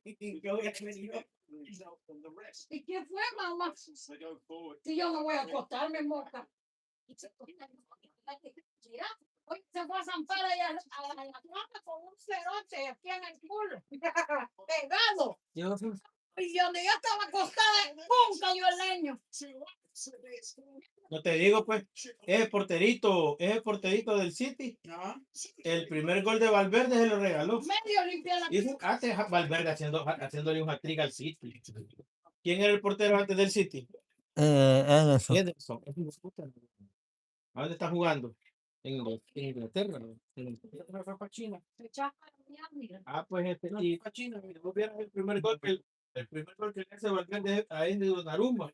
¿Y qué fue, mamá? Si yo no voy a acostarme, moca. Mira, hoy se fue a zampar allá a la cama con un cerote aquí en el culo. Pegado. Y donde yo estaba acostada, ¡pum! Cayó el leño. No te digo, pues, es el porterito del City. El primer gol de Valverde se lo regaló. Medio limpia la Y hace Valverde haciéndole un hat-trick al City. ¿Quién era el portero antes del City? Ederson. ¿A dónde está jugando? En Inglaterra. Fue para China. Pues y vos vieras el primer gol que le hace Valverde ahí de Donnarumma.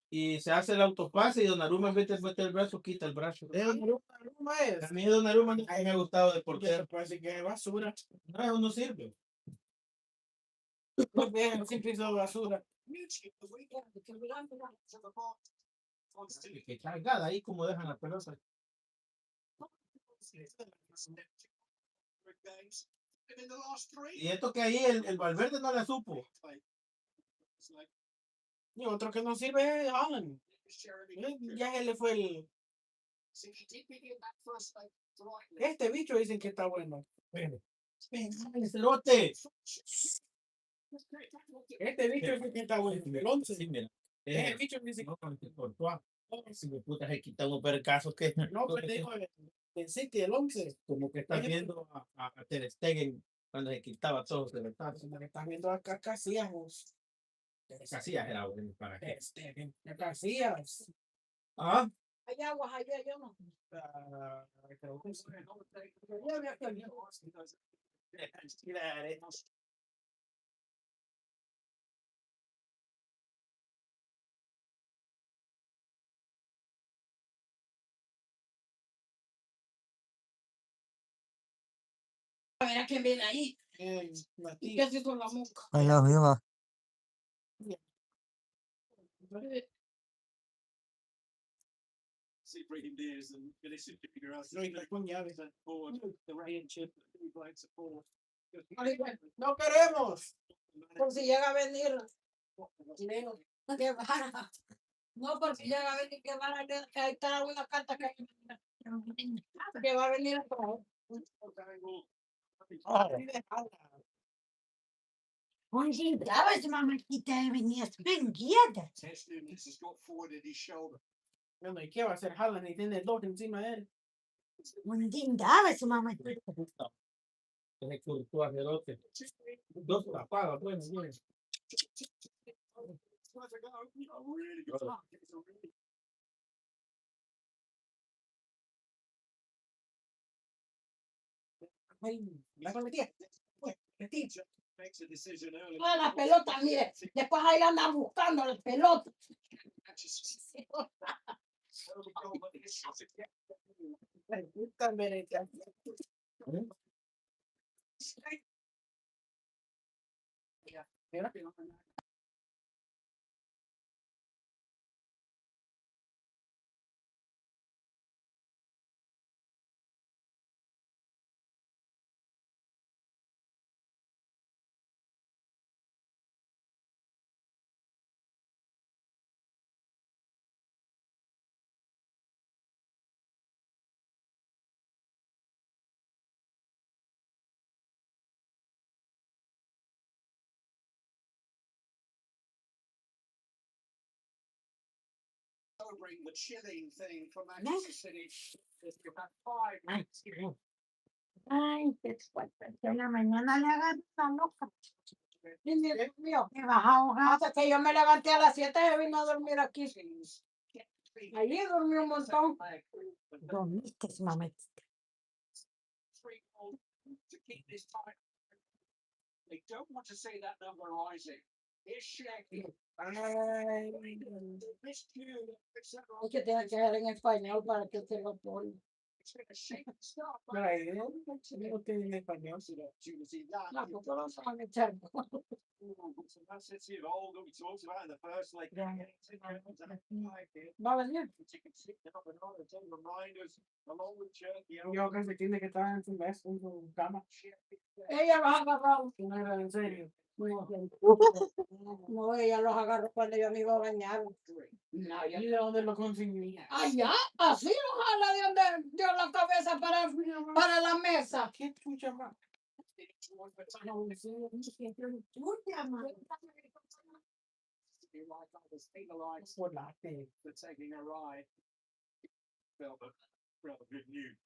Y se hace el autopase y Donnarumma en vez de meter el brazo, quita el brazo. Donnarumma es. A mí Donnarumma no me ha gustado de portero. Parece que es basura. No, eso no sirve. No siempre hizo basura. Que cargada ahí como dejan la pelota. Y esto que ahí el Valverde no la supo. Y otro que no sirve es Alan. Ya él le fue el. Este bicho dicen que está bueno. Cerote. Este bicho dicen que está bueno. El 11. Sí, mira. Este bicho dice que si me putas se quita un percaso que. No, pero te digo, pensé que el 11. Como que estás viendo a Ter Stegen cuando se quitaba todo. Estás viendo a Casillas. Casillas era bueno para qué. Casillas. Ah. Hay aguas allá, yo no. A ver a quién viene ahí. ¿Y qué hace con la mosca? Allá arriba. No queremos. Por si llega a venir. Que vara. No, por si llega a venir, que vara. Ahí está una carta que va a venir a traer. Onde davas, mamakita, venías venguiada. Bueno, ¿y qué va a hacer Haaland y tiene dos encima de él? Onde davas, mamakita. Tiene que hacer otro. Dos tapadas, pues. La cometía. La pelota, mire. Después ahí andan buscando las pelotas. The chilling thing from Manchester City. Ay, qué fuerte. En la mañana le agarré una loca. Me baja a ahogar. Hasta que yo me levanté a las 7 y vine a dormir aquí. Allí dormí un montón. Dormiste, mamacita. They don't want to see that number rising. It's shaky. Hay que tener que dejar en español para que se lo ponga. No tienen español. No, pues lo van a echar. Va a venir. Yo creo que tiene que estar en su mes, en su cama. Ella va a agarrar. No era en serio. No, ella los agarró cuando yo me iba a bañar. No, ¿y de dónde lo conseguí? Allá, así lo jala de donde dio la cabeza para la mesa. ¿Qué chucha más? For taking a ride. Rather good news.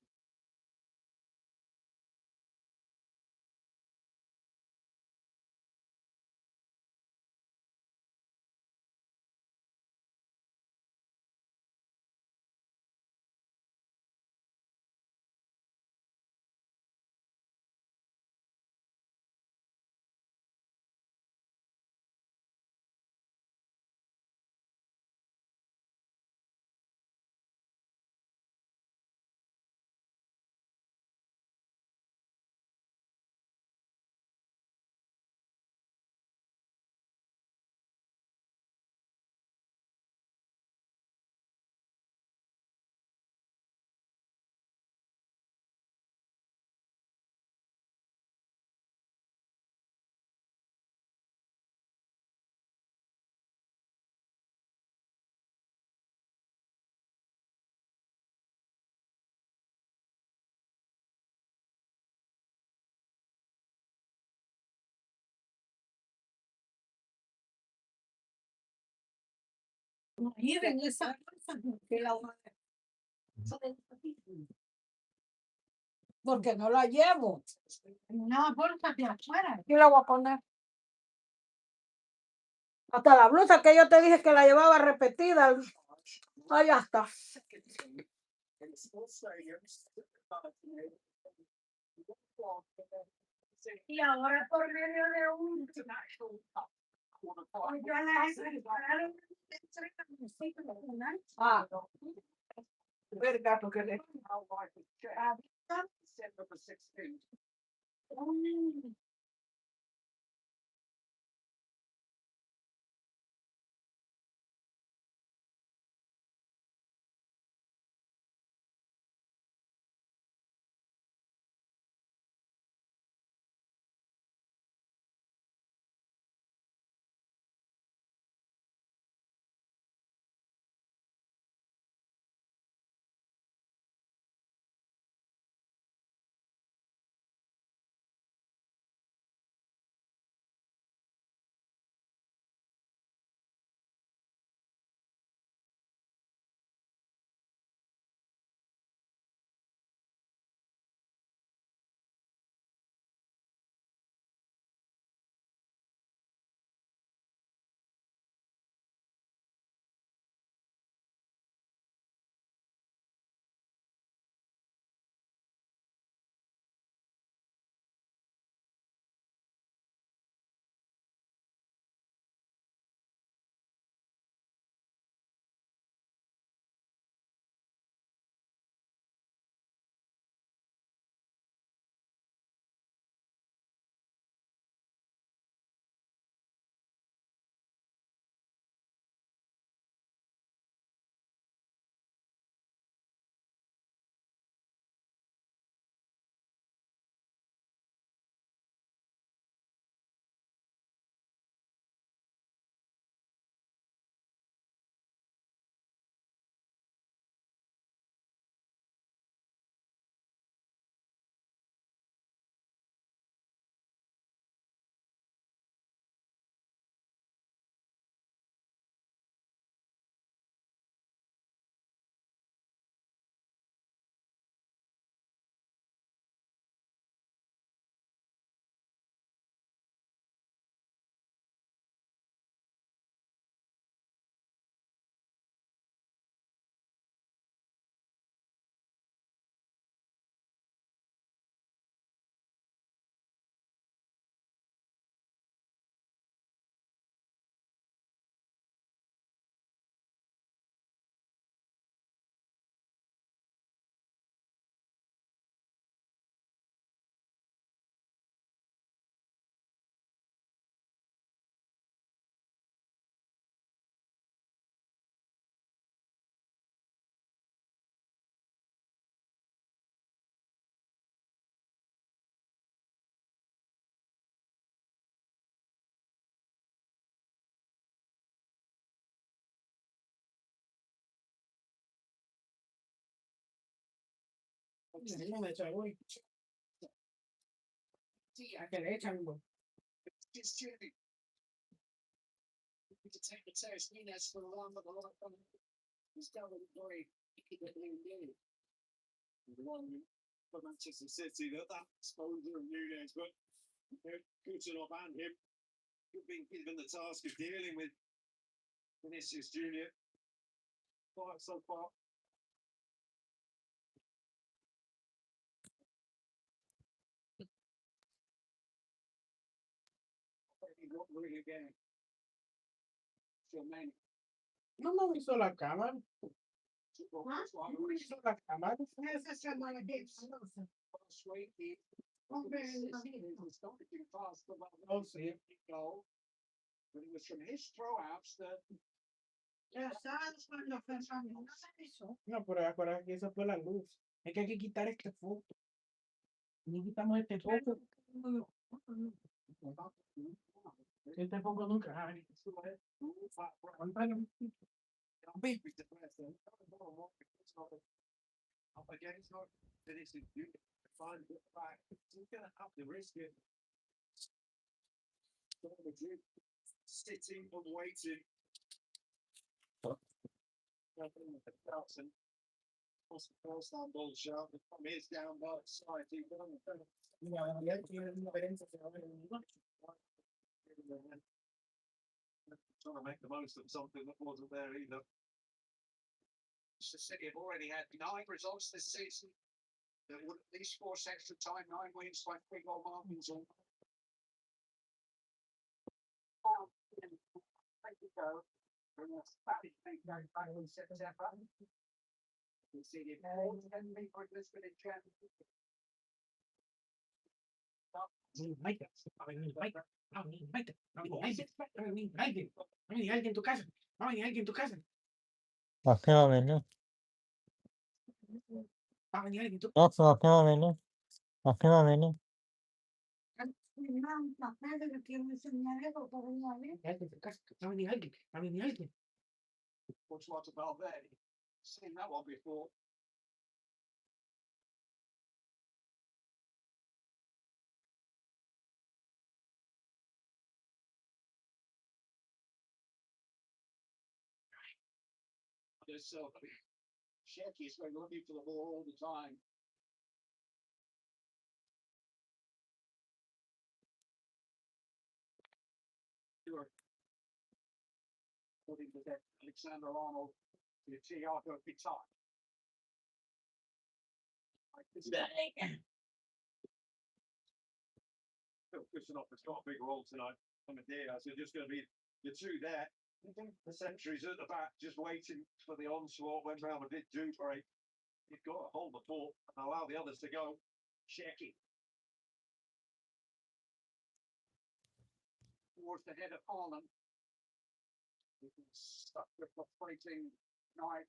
Miren esa cosa que porque no la llevo. Una bolsa de afuera. Aquí la voy a poner. Hasta la blusa que yo te dije que la llevaba repetida. Ahí está. Y ahora por medio de un Verga, porque le... December 16th. No me echo hoy. ¿A qué le echan? It's chilly. To take the test, Nunez for a long, but a lot of fun. He's going very good. The one for Manchester City, that exposure of Nunez, but Kucherov and him have been given the task of dealing with Vinicius Junior. Quite so far. Not really again. No me hizo la cámara. No me hizo la cámara. Esa es la que oh, sí. But it was from his throwouts that Ya sabes cuando fue no se hizo. No, pero acuérdate que eso fue la luz. Es que hay que quitar este foco. Y quitamos este foco. Este foco nunca. up against not finishing you find it back. You're gonna have to risk it. Sitting and waiting. First on ball shot, the come is down by the side. Trying to make the most of something that wasn't there either. The City have already had 9 results this season. They would at least force extra time, 9 wins by 3 goal margins. Thank you, go. The City have been for this bit of chance. Alguien en tu casa. Alguien en tu casa. ¿A qué va a venir? Va a venir alguien en tu No, pero ¿a qué va a venir? ¿A qué va a venir? What's what about that? Seen that one before. There's so Shaky's been looking for the ball all the time. Sure. Putting to that Alexander Arnold to Thiago Pizarro. Phil Kucherov has got a big role tonight. I'm a dear, so just going to be the two there. The centuries at the back, just waiting for the onslaught when Real Madrid do break. You've got to hold the fort and allow the others to go. Shaky. Towards the head of Haaland. Stuck with frustrating night.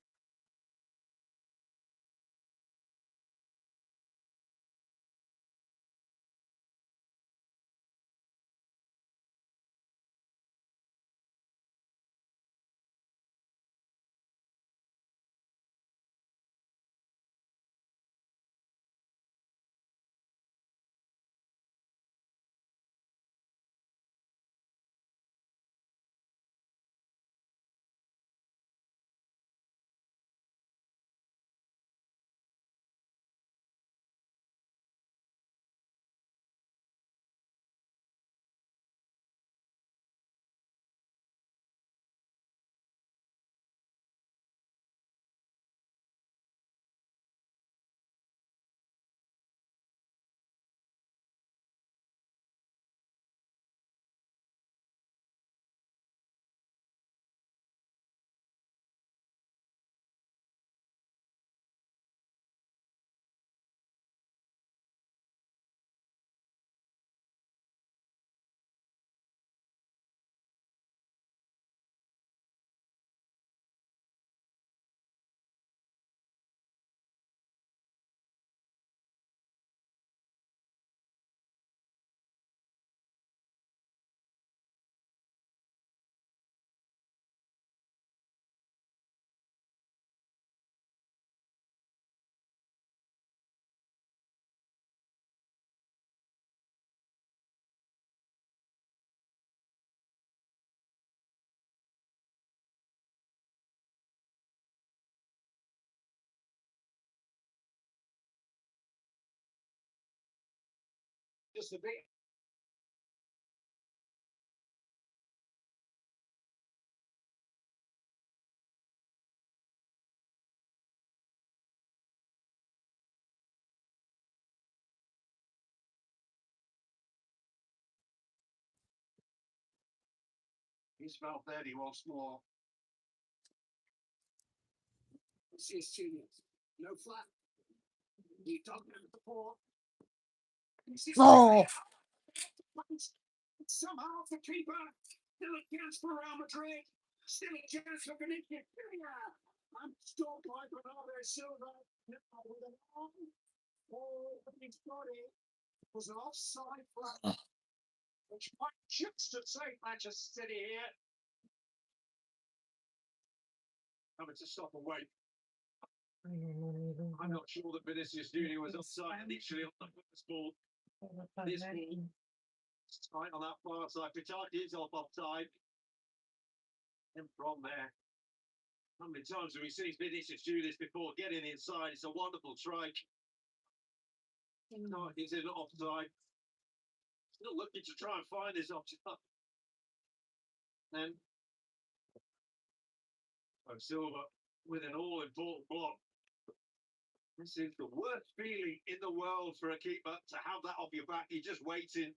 just a bit. He's felt 30 once more. This is genius. No flat. You don't know the ball. Oh. Somehow the keeper still a chance for Real Madrid. Still a chance for Vinicius. I'm stopped by Bernardo Silva. Now with an arm. Oh, his body was an offside flag, which might just have saved Manchester City here. Having to stop and wait. I'm not sure that Vinicius Junior was offside initially on the first ball. This ball, tight on that far side. Pitaki is offside. And from there, how many times have we seen Vinicius do this before? Getting inside, it's a wonderful strike. No, he's in offside. Still looking to try and find his offside. And Silva with an all-important block. This is the worst feeling in the world for a keeper to have that off your back. You're just waiting.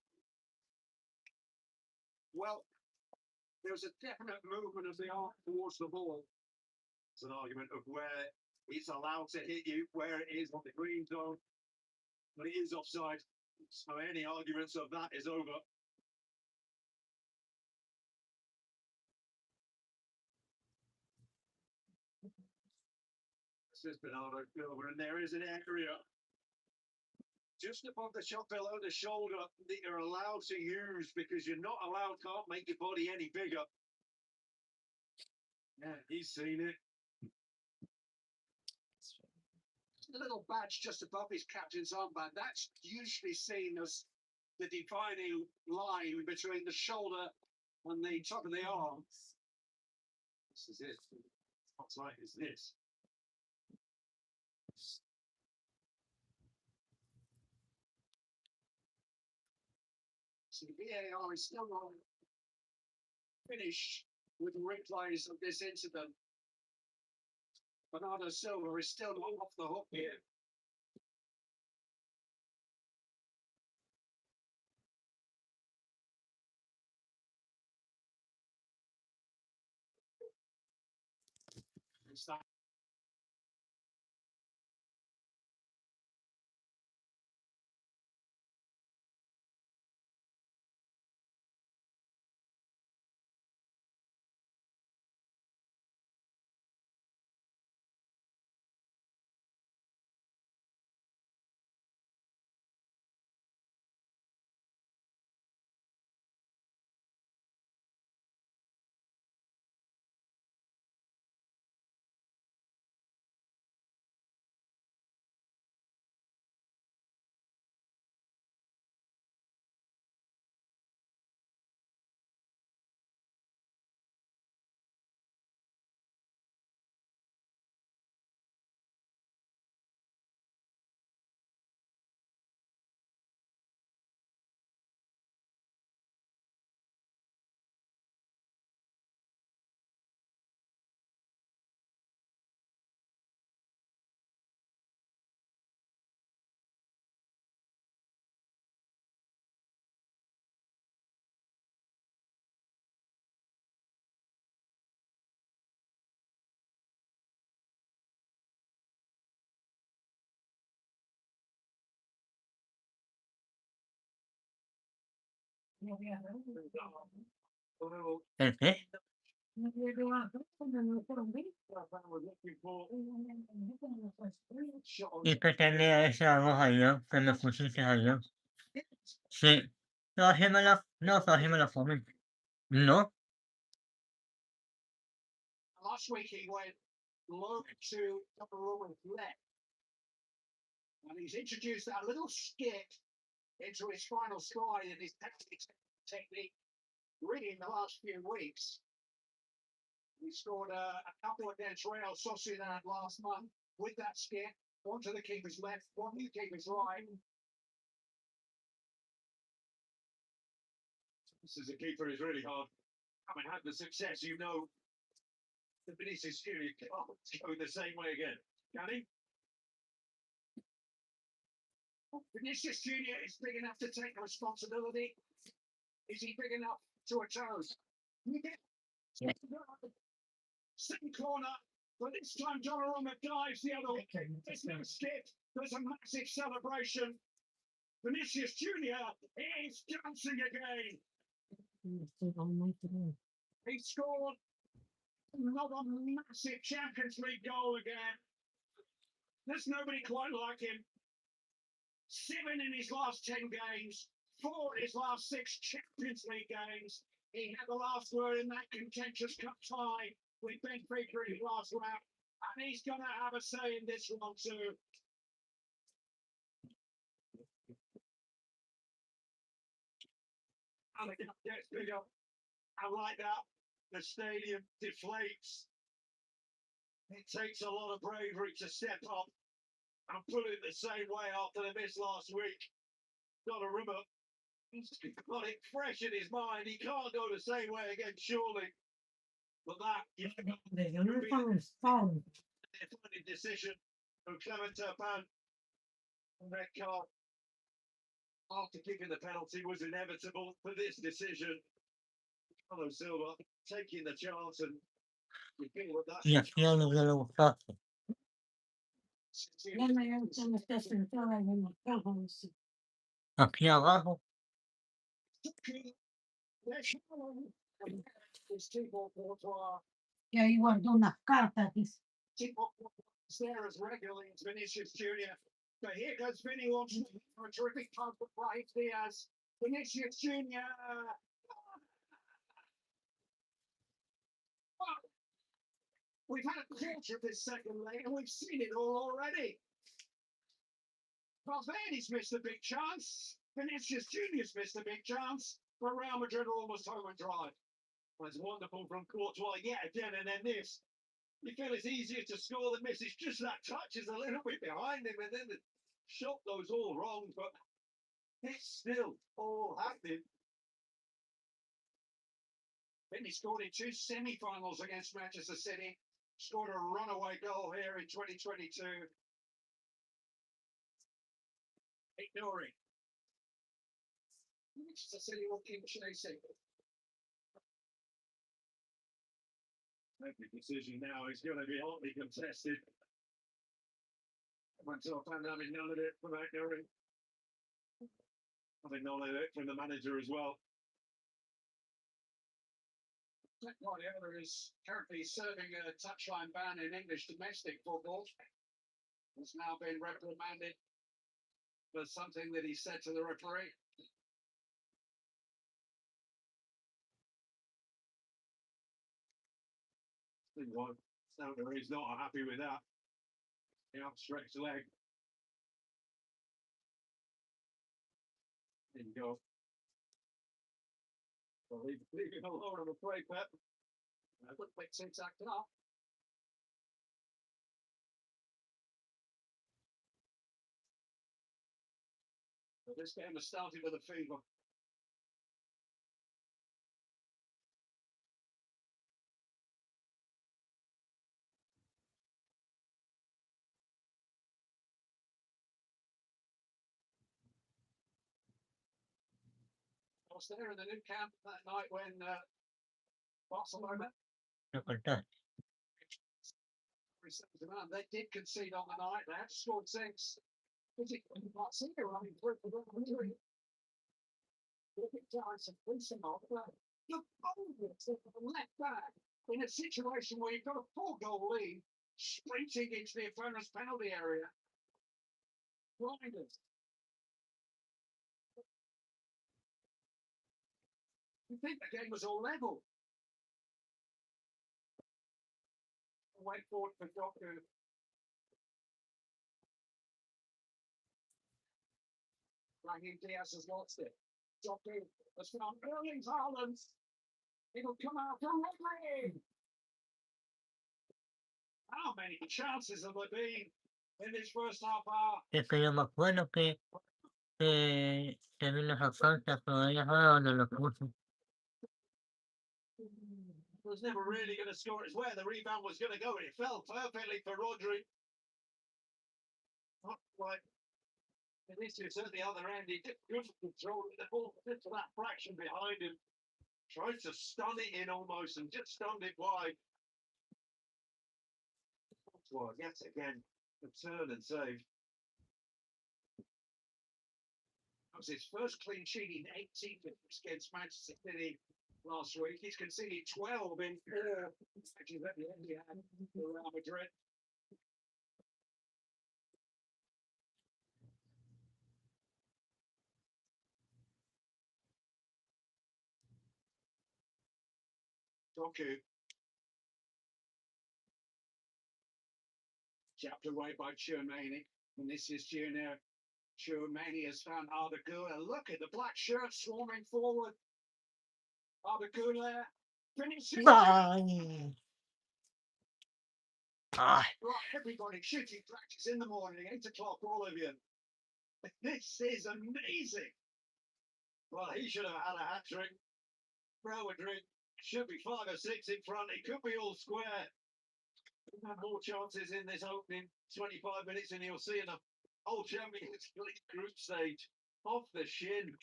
Well, there's a definite movement of the arm towards the ball. It's an argument of where it's allowed to hit you, where it is on the green zone. But it is offside. So any arguments of that is over. This is Bernardo Silva, and there is an area just above the shot below the shoulder that you're allowed to use because you're not allowed, can't make your body any bigger. Yeah, he's seen it. A little badge just above his captain's armband. That's usually seen as the defining line between the shoulder and the top of the arm. This is it. What's like is this? So VAR is still not finished with the replays of this incident. Bernardo Silva is still not off the hook here. It's that. ¿El qué? ¿Y qué tenía esa voz allá? Que me pusiste allá. Sí. No, trajémela por mí. No. Last week he went low to upper row and left. And he's introduced that little skit into his final stride and his technique really in the last few weeks. He scored a couple against Real Sociedad last month with that skit. One to the keeper's left, one to the keeper's right. This is a keeper is really hard. Having had the success, you know, the Vinicius Junior can't go the same way again. Can he? Vinicius Junior is big enough to take responsibility. Is he big enough to oppose? Second corner, but this time Donnarumma dives the other way. There's no skip. There's a massive celebration. Vinicius Junior is dancing again. He scored another massive Champions League goal again. There's nobody quite like him. 7 in his last 10 games, 4 in his last 6 Champions League games. He had the last word in that contentious cup tie with Benfica in his last round, and he's going to have a say in this one too. And the cup gets bigger. I like that. The stadium deflates. It takes a lot of bravery to step up and put it the same way after the miss last week. Donnarumma, he's got it fresh in his mind. He can't go the same way again, surely. But that defining decision from Clement Turpin. Red card after kicking the penalty was inevitable for this decision. Carlo Silva taking the chance, and you feel that that's Y aquí a los de los casos. Ya no, ya usted no está sentada en la cama. Aquí abajo. Y ahí guardó unas cartas. Dice. There as regularly as Vinicius Junior. But here goes Vinny launching a terrific pass for Brian Diaz. Vinicius Junior. We've had a quarter of this second leg and we've seen it all already. Valverde's missed a big chance. Vinicius Junior's missed a big chance. But Real Madrid are almost home and dry. That's wonderful from Courtois yet again, and then this. You feel it's easier to score than miss. It's just that touch is a little bit behind him, and then the shot goes all wrong, but it's still all happening. Then he scored in 2 semi-finals against Manchester City. Scored a runaway goal here in 2022. Ignoring. Manchester City will keep chasing. Every decision now is going to be hotly contested. Until I found out none of it from ignoring. I think none of it from the manager as well. Pep Guardiola is currently serving a touchline ban in English domestic football. Has now been reprimanded for something that he said to the referee. Snowder is not happy with that. The outstretched leg. There you go. Well, leave it alone, I'm afraid, Pep. A little bit too tacked up. But this game has started with a fever. I was there in the new camp that night when Barcelona they did concede on the night. They had scored 6. Barcelona running through for the injury. You're boldness of the left back in a situation where you've got a 4-goal lead, sprinting into the opponent's penalty area. Blinders. You think the game was all level. Wait forward for Doku. Raheem Diaz has lost it. Doku has found Erling Haaland. It'll come out from Rodri. How many chances have there been in this first half hour? Es que yo me acuerdo que vi las faltas, pero ella fue donde lo puso. Was never really going to score. It's where the rebound was going to go. It fell perfectly for Rodri. Not quite. Vinicius at the other end. He did good control of the ball just to that fraction behind him. Tried to stun it in almost and just stunned it wide. Well, yet again, a turn and save. That was his first clean sheet in 18 minutes against Manchester City last week. He's conceded 12 in 4 matches at the end he had for Real Madrid. Doku. Jabbed away by Chouameni. Vinicius Junior. Chouameni has found Arda Güler. Look at the black shirt swarming forward. Arda Güler finishes. Bye. Ah, Right, everybody, shooting practice in the morning, 8 o'clock, all of you. This is amazing. Well, he should have had a hat-trick. Real Madrid should be 5 or 6 in front. It could be all square. We'll have more chances in this opening 25 minutes, and you'll see in the whole Champions League group stage off the shin.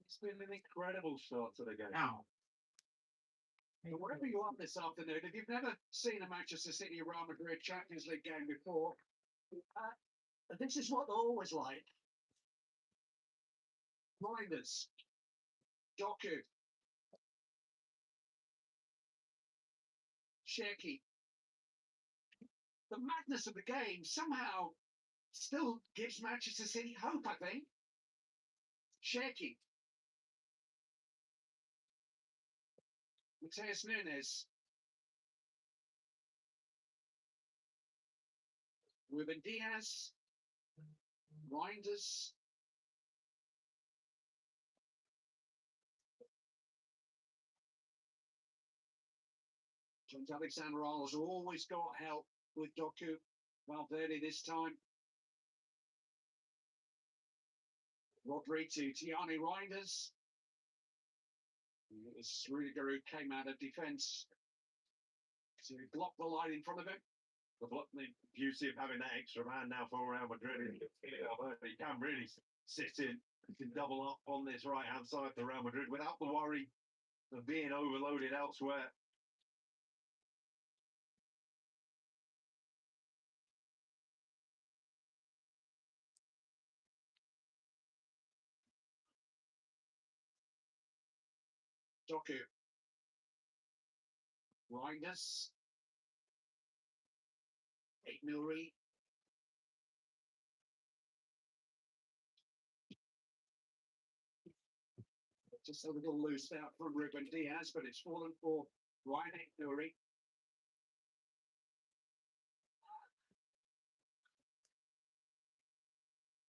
It's been an incredible start to the game. Now, But wherever you are this afternoon, if you've never seen a Manchester City Real Madrid Champions League game before, this is what they're always like. Blinders. Doku. Shaky. The madness of the game somehow still gives Manchester City hope, I think. Shaky. Mateus Nunes. Ruben Diaz. Reinders. Trent Alexander-Arnold's always got help with Doku. Valverde this time. Rodri to Tiani Reinders. It was Rudiger who came out of defence to block the line in front of him. The beauty of having that extra man now for Real Madrid. He can really sit in and double up on this right-hand side for Real Madrid without the worry of being overloaded elsewhere. Doku. Reinders. Ignuri. Just a little loose out from Ruben Diaz, but it's fallen for Ryan Ignuri.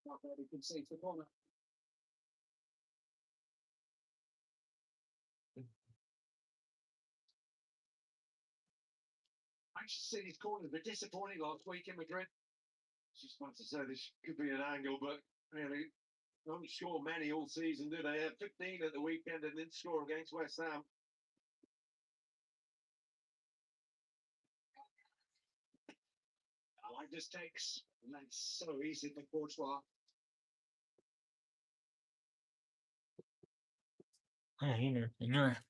Not that he can see the corner. Manchester City's corners were disappointing last week in Madrid. Just want to say this could be an angle, but really don't score many all season, do they? 15 at the weekend and didn't score against West Ham. I like this takes, and that's so easy for Courtois. ay, señora.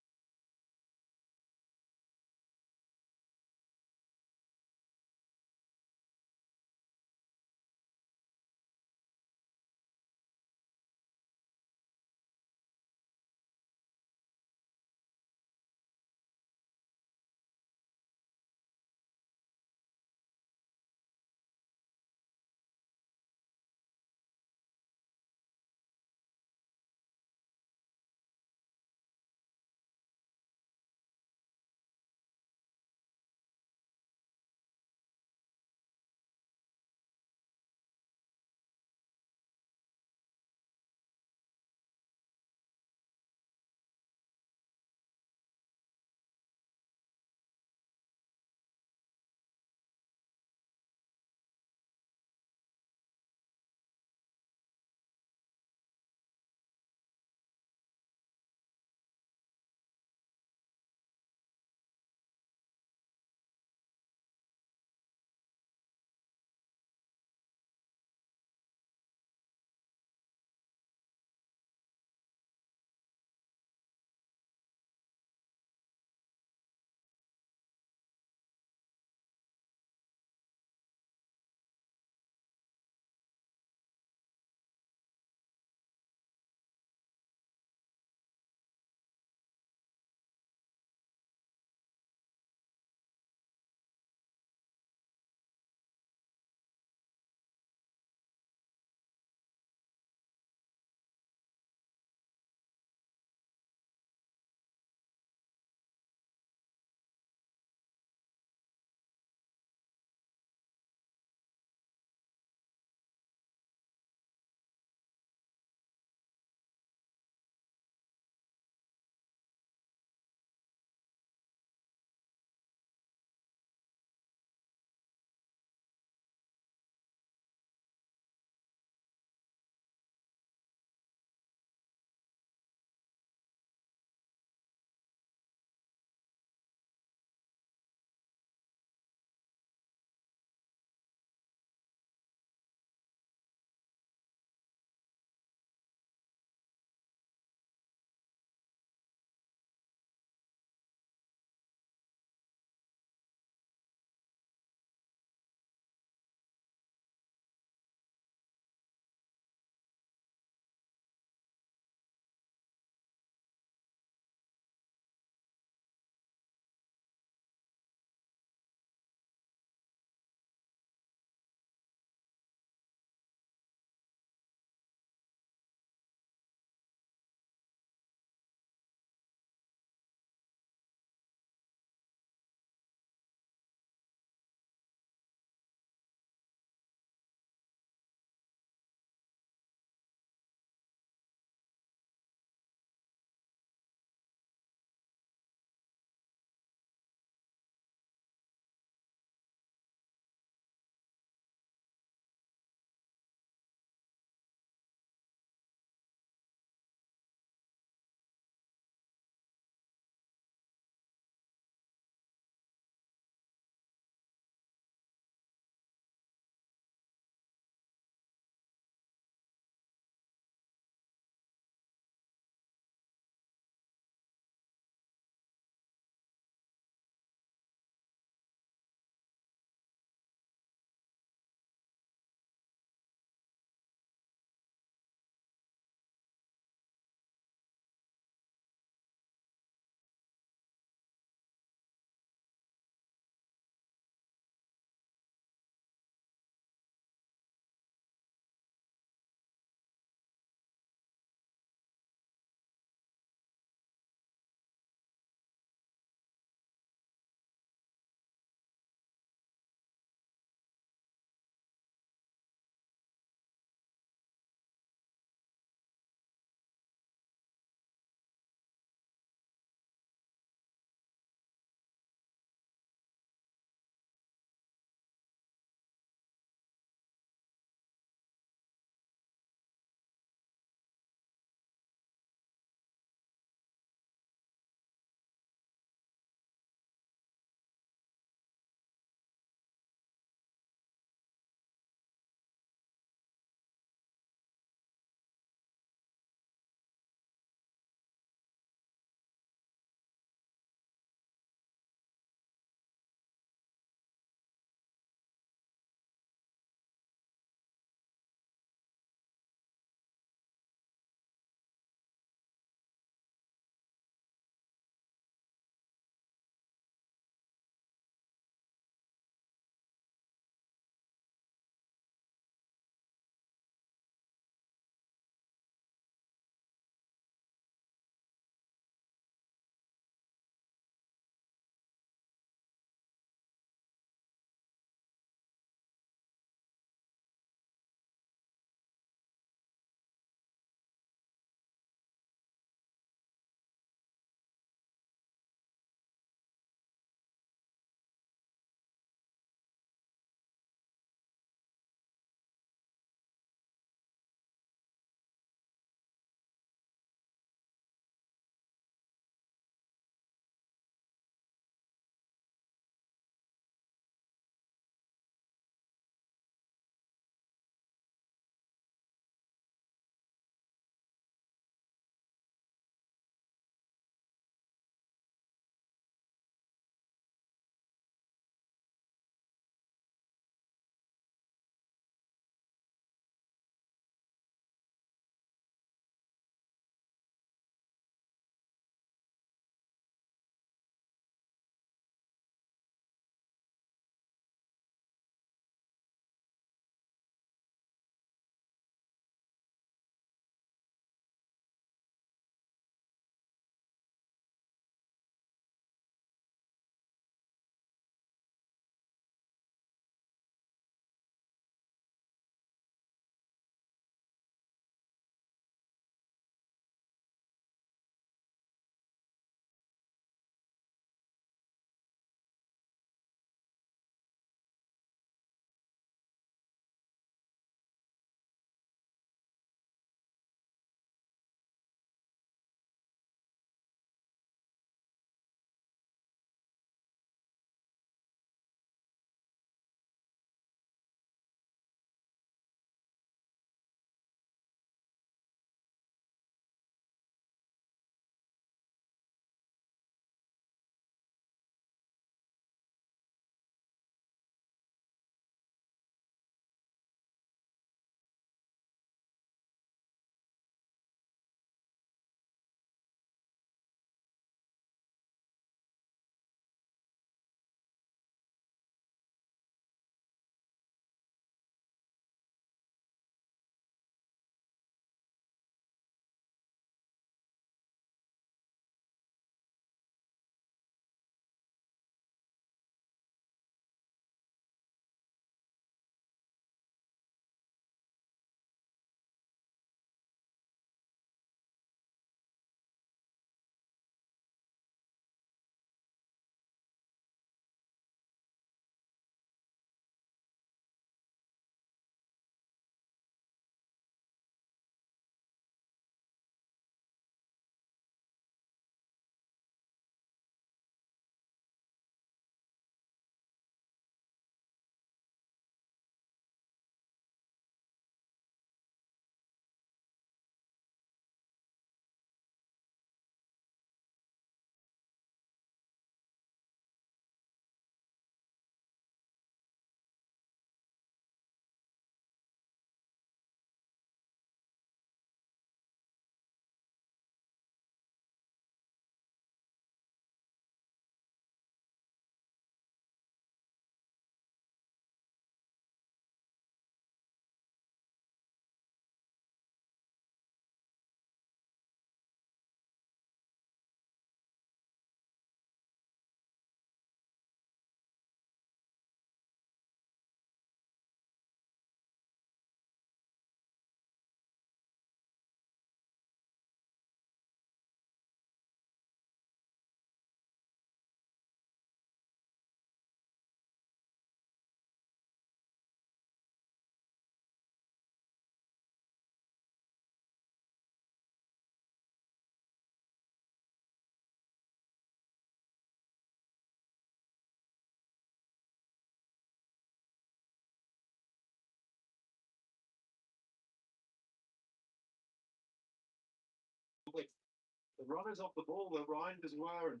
runners off the ball, the Reinders were, and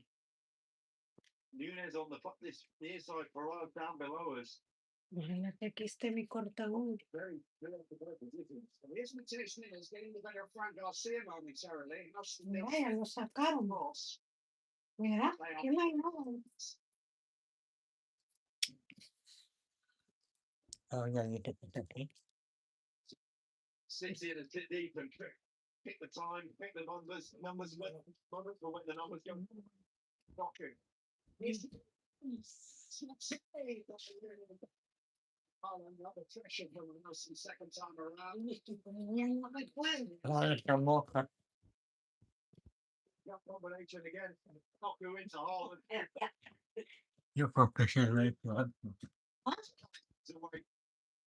Nunes on this near side for us down below us. Ojalá que aquí esté mi cortagón. Very positions. And the expectation is getting the better of Frank Garcia momentarily. Mira, ya lo sacaron. Cross. Mira, ¿qué la llamaron? Oh, yeah, you get the thing. Sits in and sit deep and pick the time, pick the numbers for when the numbers go. Knocking. Another pressure from us the second time around. Oh, it's a mocha. Combination again. Knock you into Holland. You're focusing right on.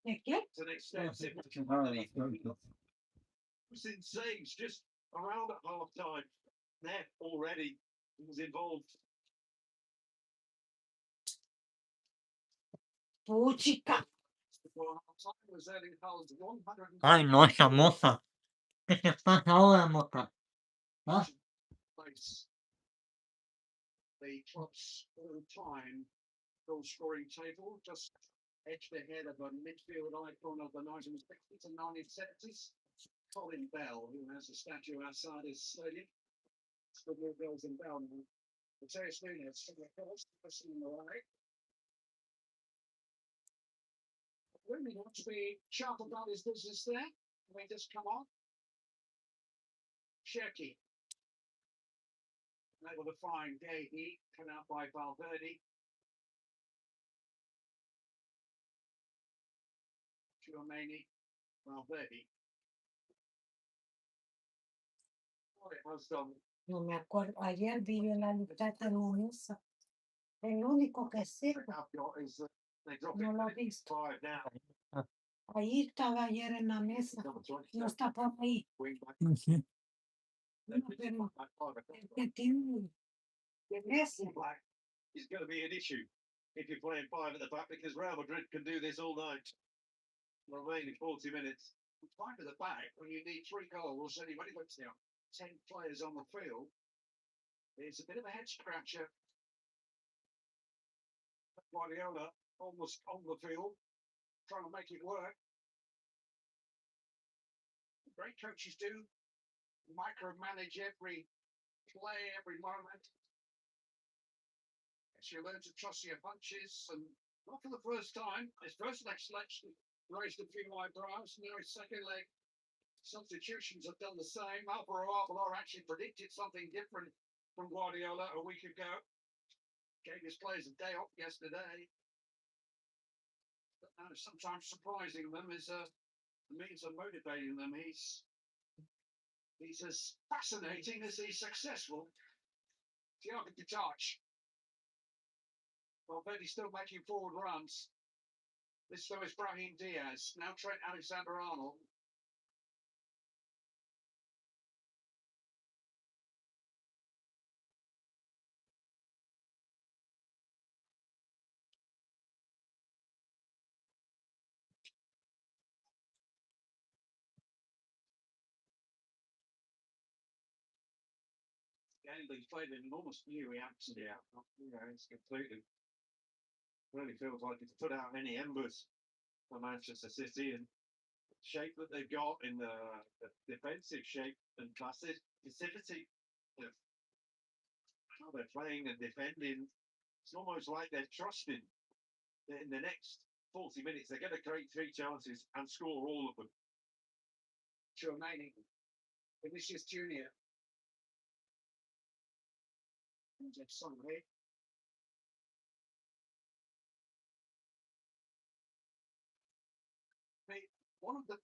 ¿De qué? To an extensive. It's insane. It's just around at half time. There already was involved. Puchica. Was earning Hull's 100. Ay, no, esa moza. ¿Qué te pasa ahora, moza? ¿Ah? Place the club's all-time goal-scoring table, just edged ahead of a midfield icon of the 1960s and 1970s, Colin Bell, who has a statue outside his stadium. It's the more Bells and Bell. Mateus Nunes from the course, person on the right. Really wants to be sharp about his business there. We just come on. Shirky. Able to find Gahey, come out by Valverde. Chouameni, Valverde. Oh, it was done. No me acuerdo. Ayer vi yo la libreta esa. El único que sirve. I've got is they drop No it lo to he visto. 5 now. Ahí estaba ayer en la mesa. Number 20, No está por ahí. wing back. Sí. No, pero el que tiene de Messi. Black is going to be an issue if you're playing 5 at the back because Real Madrid can do this all night. Remaining 40 minutes. 5 at the back when you need 3 goals and you've only got 10 players on the field. It's a bit of a head scratcher. Guardiola almost on the field, trying to make it work. Great coaches do micromanage every play, every moment. As you learn to trust your hunches, and not for the first time. His first leg selection raised a few eyebrows. Now his second leg substitutions have done the same. Alvaro Arbeloa actually predicted something different from Guardiola a week ago. Gave his players a day off yesterday. But sometimes surprising them is a means of motivating them. He's as fascinating as he's successful. Thiago to touch. Valverde's still making forward runs. This though is Brahim Diaz. Now Trent Alexander-Arnold. He's played an enormous new reaction here. It's completely really feels like it's put out any embers for Manchester City and shape that they've got in the defensive shape and passivity of how they're playing and defending. It's almost like they're trusting that in the next 40 minutes they're going to create 3 chances and score all of them. Chouameni, Vinicius Junior. Sorry. One of the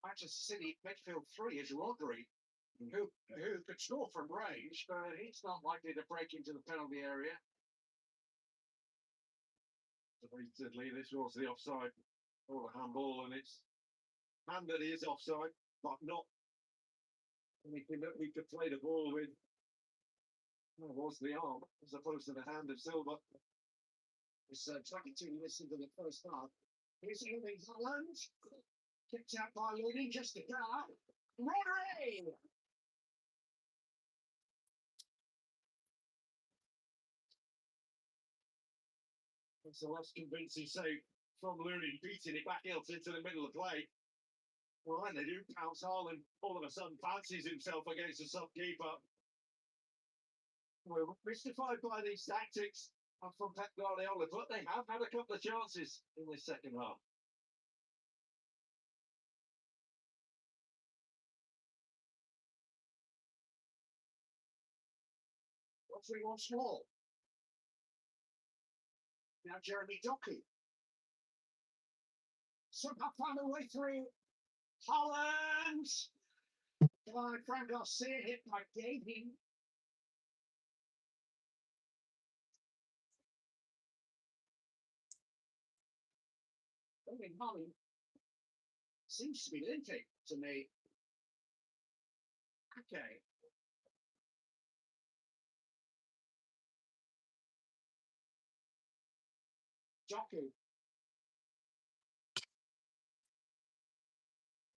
Manchester City midfield 3 is Rodri, who could score from range, but he's not likely to break into the penalty area. Supposedly, this was the offside or the handball, and it's hand that is offside, but not anything that we could play the ball with. Was the arm as opposed to the hand of Silva. It's 22 minutes into the first half. Here's Erling Haaland. Kicked out by Looney just to go. Rodri! It's a less convincing save from Looney, beating it back Hilton into the middle of play. Well, then they do pounce Haaland. All of a sudden fancies himself against the sub-keeper. We're mystified by these tactics from Pep Guardiola, but they have had a couple of chances in this second half. Rodri once more. Now Jeremy Doku. Somehow found a way through. Holland! Frank Garcia hit by Gavin. Holland seems to be limping to me. Okay. Doku.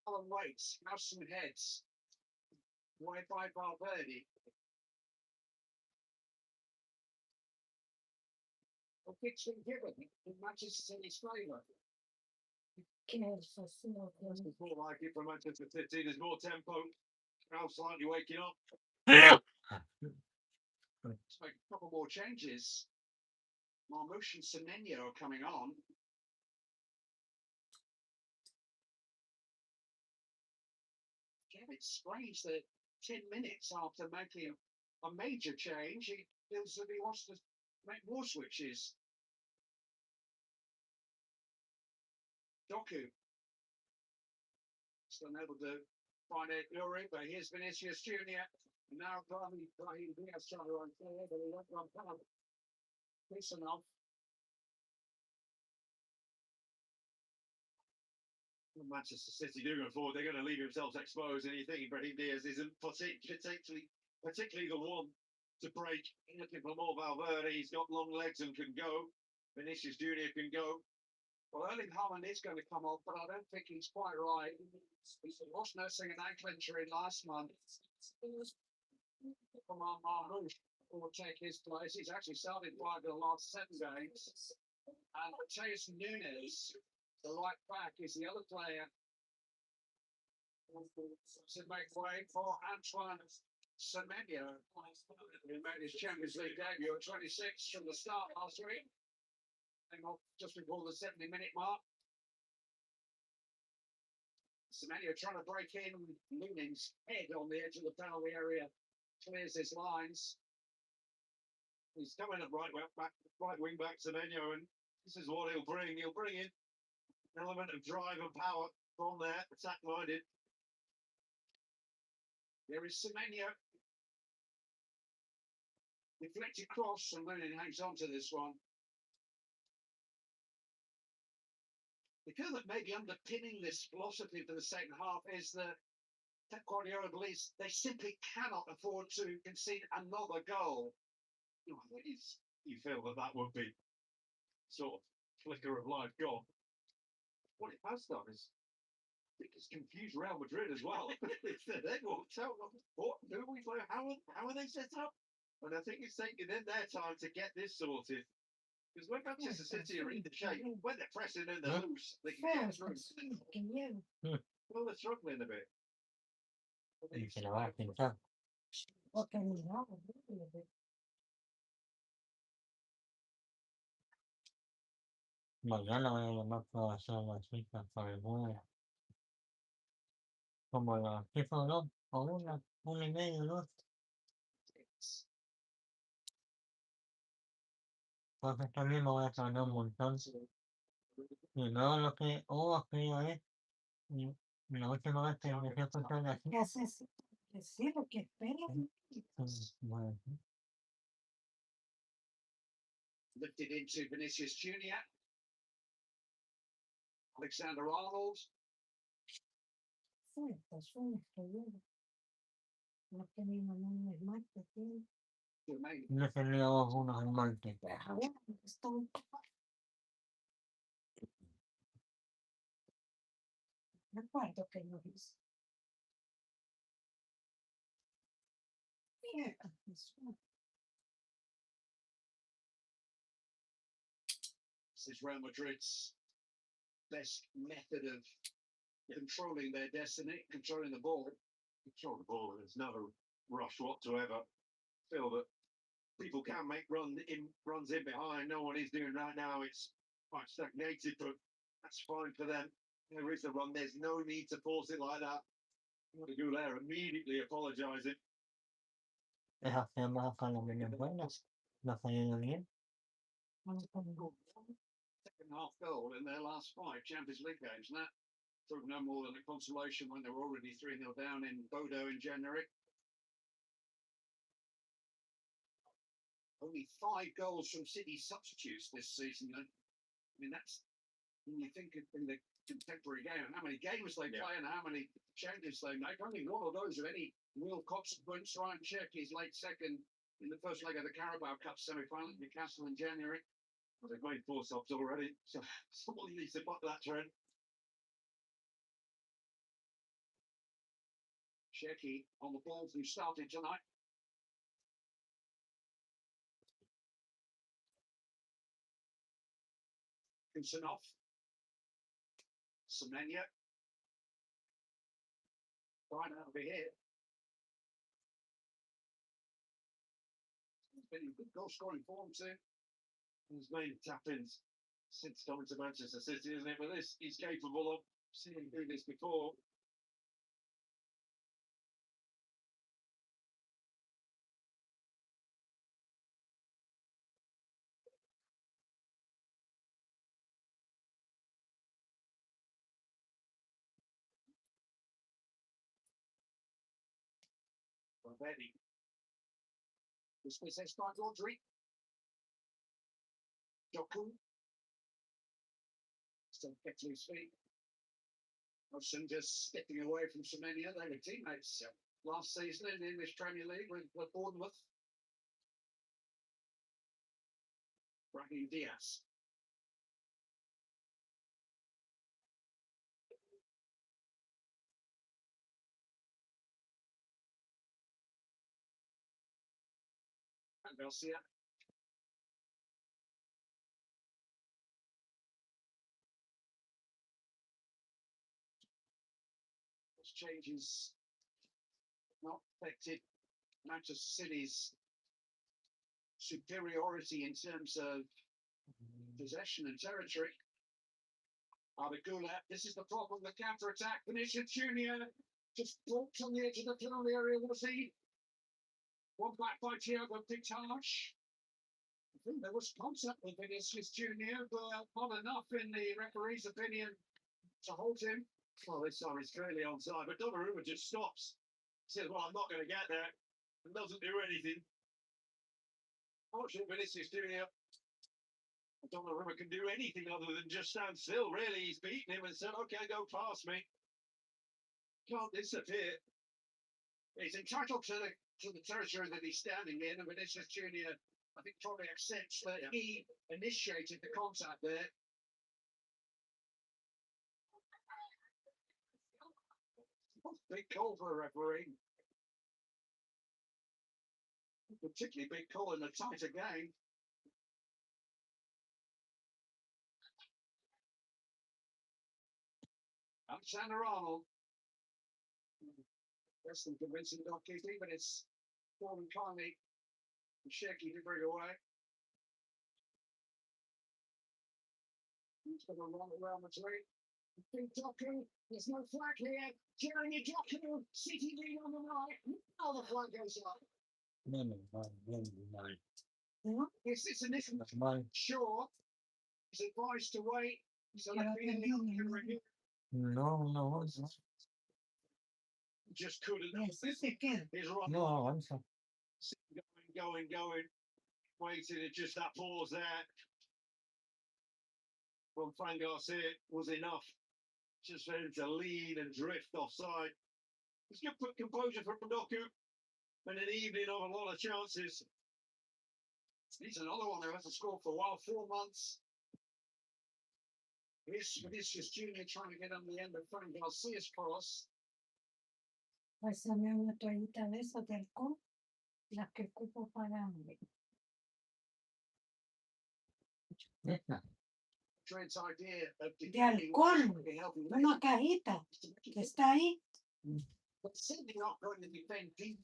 Alan waits. House some heads. Wide by Valverde. A kick's been given in Manchester City's favour. It's more like it for Manchester City. There's more tempo. Crowd slightly waking up. Let's make a couple more changes. Marmouche and Semenyo are coming on. It's strange that 10 minutes after making a major change, he feels that he wants to make more switches. Doku. Still unable to find it, Yuri, but here's Vinicius Jr. Now Brahim Diaz trying to run forward, but he won't run past. Close enough. Manchester City do go forward, they're going to leave themselves exposed, and you think Brahim Diaz isn't particularly the one to break. Looking for more Valverde, he's got long legs and can go. Vinicius Jr. can go. Well, Erling Haaland is going to come off, but I don't think he's quite right. He was nursing an ankle injury last month. Come on, Marmouche will take his place. He's actually started 5 of the last 7 games. And Mateus Nunes, the right back, is the other player to make way for Antoine Semenyo, who made his Champions League debut at 26 from the start last week. Just before the 70-minute mark. Semenyo trying to break in. Looning's head on the edge of the penalty area clears his lines. He's coming at right wing back Semenyo, and this is what he'll bring. He'll bring in an element of drive and power from there, attack-minded. There is Semenyo. Deflected cross, and Looning hangs on to this one. The feel that maybe underpinning this philosophy for the second half is that Pep Guardiola believes they simply cannot afford to concede another goal. You feel that would be sort of flicker of life gone. What it has done is it's confused Real Madrid as well. They will tell them what do we play? How are they set up? And I think it's taking them their time to get this sorted. Because when Manchester City are in the shape, when they're pressing and they're loose, they can get through. Well, they're struggling a bit. Mañana voy a llamar para hacer la cita para el vuelo. Como las 10 o 2, o 1:30, 2. Entonces también me voy a tardar un montón. Y luego lo que aquello es, la última vez que me fui a contar así. ¿Qué haces? Sí, lo que espero. Bueno, Lifted into Vinicius Jr. Alexander-Arnold. No tenemos un esmalte, ¿sí? no teníamos unos esmaltes. Me acuerdo que lo hice. This is Real Madrid's best method of controlling their destiny, controlling the ball. Control the ball. There's no rush whatsoever. Feel that people can make runs in behind. No one is doing right now. It's quite stagnated, but that's fine for them. There is a run. There's no need to force it like that. The Goulet immediately apologising. Esas temas acá no vienen buenas. No salieron bien. Second half goal in their last 5 Champions League games. And that proved no more than a consolation when they were already 3-0 down in Bodo in January. Only 5 goals from City substitutes this season. I mean, that's when you think in the contemporary game, how many games they play and how many changes they make. Only one of those of any real consequence. Ryan Cherky is late second in the first leg of the Carabao Cup semi-final at Newcastle in January. Well, they've made 4 subs already, so somebody needs to buck that trend. Cherky on the ball who started tonight. Kusanov. Semenya. Right over here. He's been in good goal scoring form too. He's made tap-ins since coming to Manchester City, isn't it? But this he's capable of. Seen him do this before. Already. This is by Rodri. Doku. Still get to his feet. Hudson just stepping away from Semenya. They were teammates last season in the English Premier League with Bournemouth. Brahim Diaz. And Garcia. Those changes not affected Manchester City's superiority in terms of possession and territory. Goulet, this is the problem, the counter-attack. Vinicius Junior just walks on the edge of the penalty area. Was he? One back by Thiago Pitage. I think there was contact with Vinicius Junior, but not enough in the referee's opinion to hold him. Well, this time he's clearly onside, but Donnarumma just stops. Says, well, I'm not going to get there. And doesn't do anything. Fortunately, Vinicius Junior. Donnarumma can do anything other than just stand still, really. He's beaten him and said, okay, go past me. Can't disappear. He's entitled to the territory that he's standing in, and Vinicius Junior, I think, probably accepts that he initiated the contact there. Big call for a referee. Particularly big call in a tighter game. Alexander-Arnold. Less than convincing goalkeeping, but it's fallen kindly. Shaky to bring away. He's going to run around the tree. Big Doku, there's no flag here. Jeremy Doku, City lead on the right. Now the flag goes up. Is this an issue? Sure. He's advised to wait. So the feeling can review. No. Just couldn't. Yes, it's again. He's right. No, I'm sorry. Going. Waiting at just that pause there. From Fran Garcia was enough. Just for him to lean and drift offside. It's good composure from Doku. And an evening of a lot of chances. He's another one who hasn't scored for a while, 4 months. Vinicius Junior trying to get on the end of Fran Garcia's cross. Pásame una toallita de esas del con, la que ocupo para hambre. Esta. Madrid's idea of de defending alcohol, the healthy una cajita que está ahí. But City aren't going to defend deep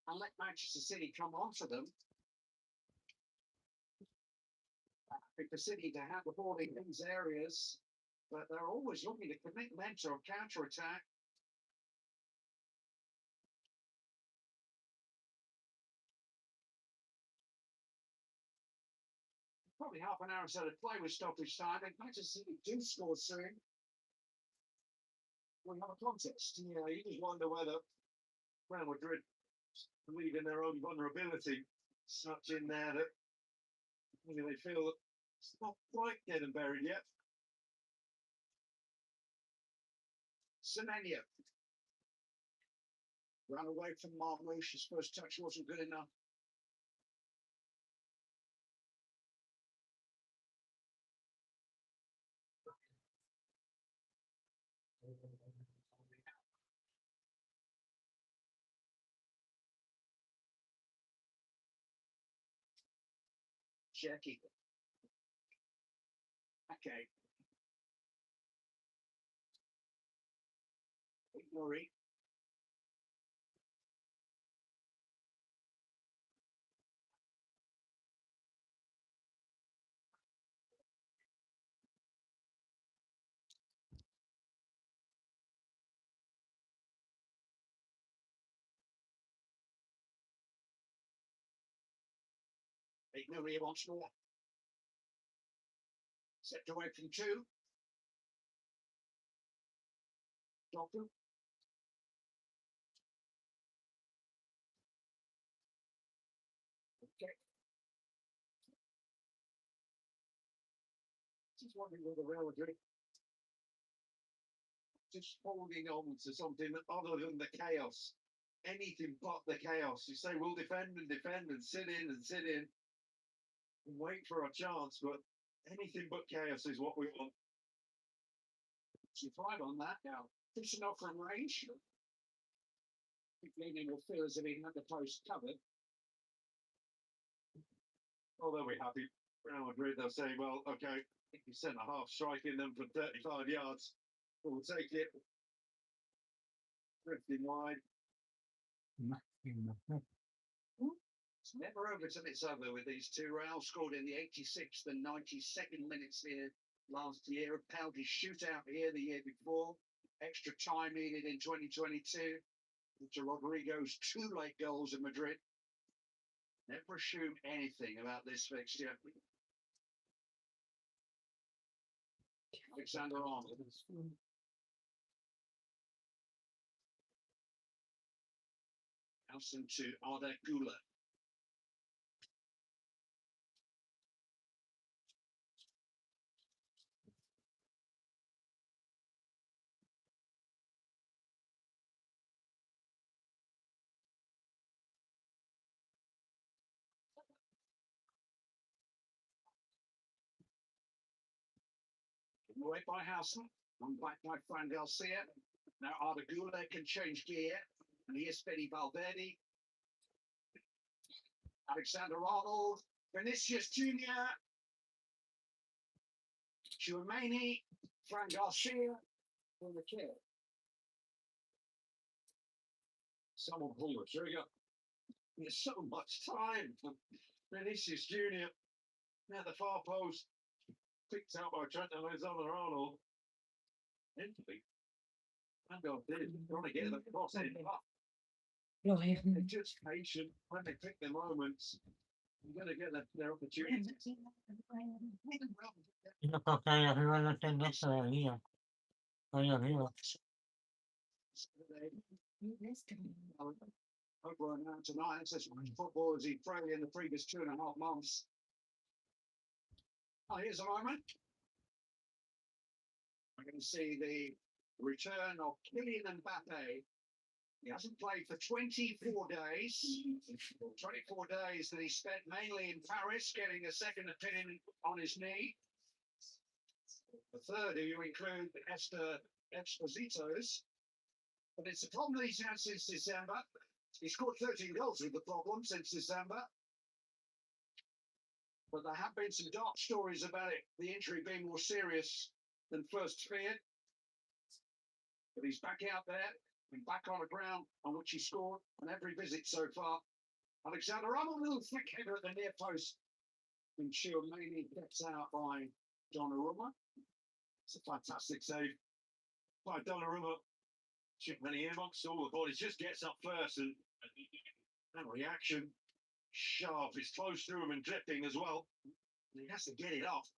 and let Manchester City come onto them. For City to have the ball in these areas, but they're always looking to commit mentor or counter attack. Probably half an hour instead of play with stoppage time. And Manchester City do score soon. We have a contest. Yeah, you just wonder whether Real Madrid believe in their own vulnerability such in there that they feel that it's not quite dead and buried yet. Semenya ran away from Marmouche. His first touch wasn't good enough. Jackie. Okay. Murray. Murray once more. Set away from two. Doctor. Okay. Just wondering whether Real Madrid just holding on to something other than the chaos. Anything but the chaos. You say we'll defend and sit in and wait for a chance, but anything but chaos is what we want. She's right on that now. Pushing off from range. Leaning will feel as if he had the post covered. Although we're happy, Real Madrid, they'll say, well, okay, you centre half striking them for 35 yards. We'll take it. Drifting wide. It's never over till it's over with these two. Real scored in the 86th and 92nd minutes here last year. A penalty shootout here the year before. Extra time needed in 2022. To Rodrigo's two late goals in Madrid. Never assume anything about this fixture. Alexander Arnold. Nelson to Arda Güler. Away by Housen, on back by Fran Garcia. Now Arda Güler can change gear, and here's Fede Valverde. Alexander Arnold, Vinicius Jr., Chouameni, Fran Garcia, for the kill. Someone pull the trigger. There's so much time for Vinicius Jr. Now the far post. Picked out by Trent Alexander-Arnold. Entry. And God did. Want to get the cross in. They're just patient when they pick their moments. You're going to get their opportunity. Yo creo que ahí arriba no tengo eso de día. Ahí arriba. Over and out tonight. Says football as he played in the previous 2.5 months. Oh, here's a moment. I can see the return of Kylian Mbappe. He hasn't played for 24 days. 24 days that he spent mainly in Paris getting a second opinion on his knee. The third, you include Esther Expositos. But it's a problem he's had since December. He scored 13 goals with the problem since December. But there have been some dark stories about it, the injury being more serious than first feared. But he's back out there and back on the ground on which he scored on every visit so far. Alexander Arnold, a little flick header at the near post. And Chiomani gets out by Donnarumma. It's a fantastic save by Donnarumma. Chiomani amongst all the bodies just gets up first and reaction sharp. It's close to him and drifting as well. And he has to get it off.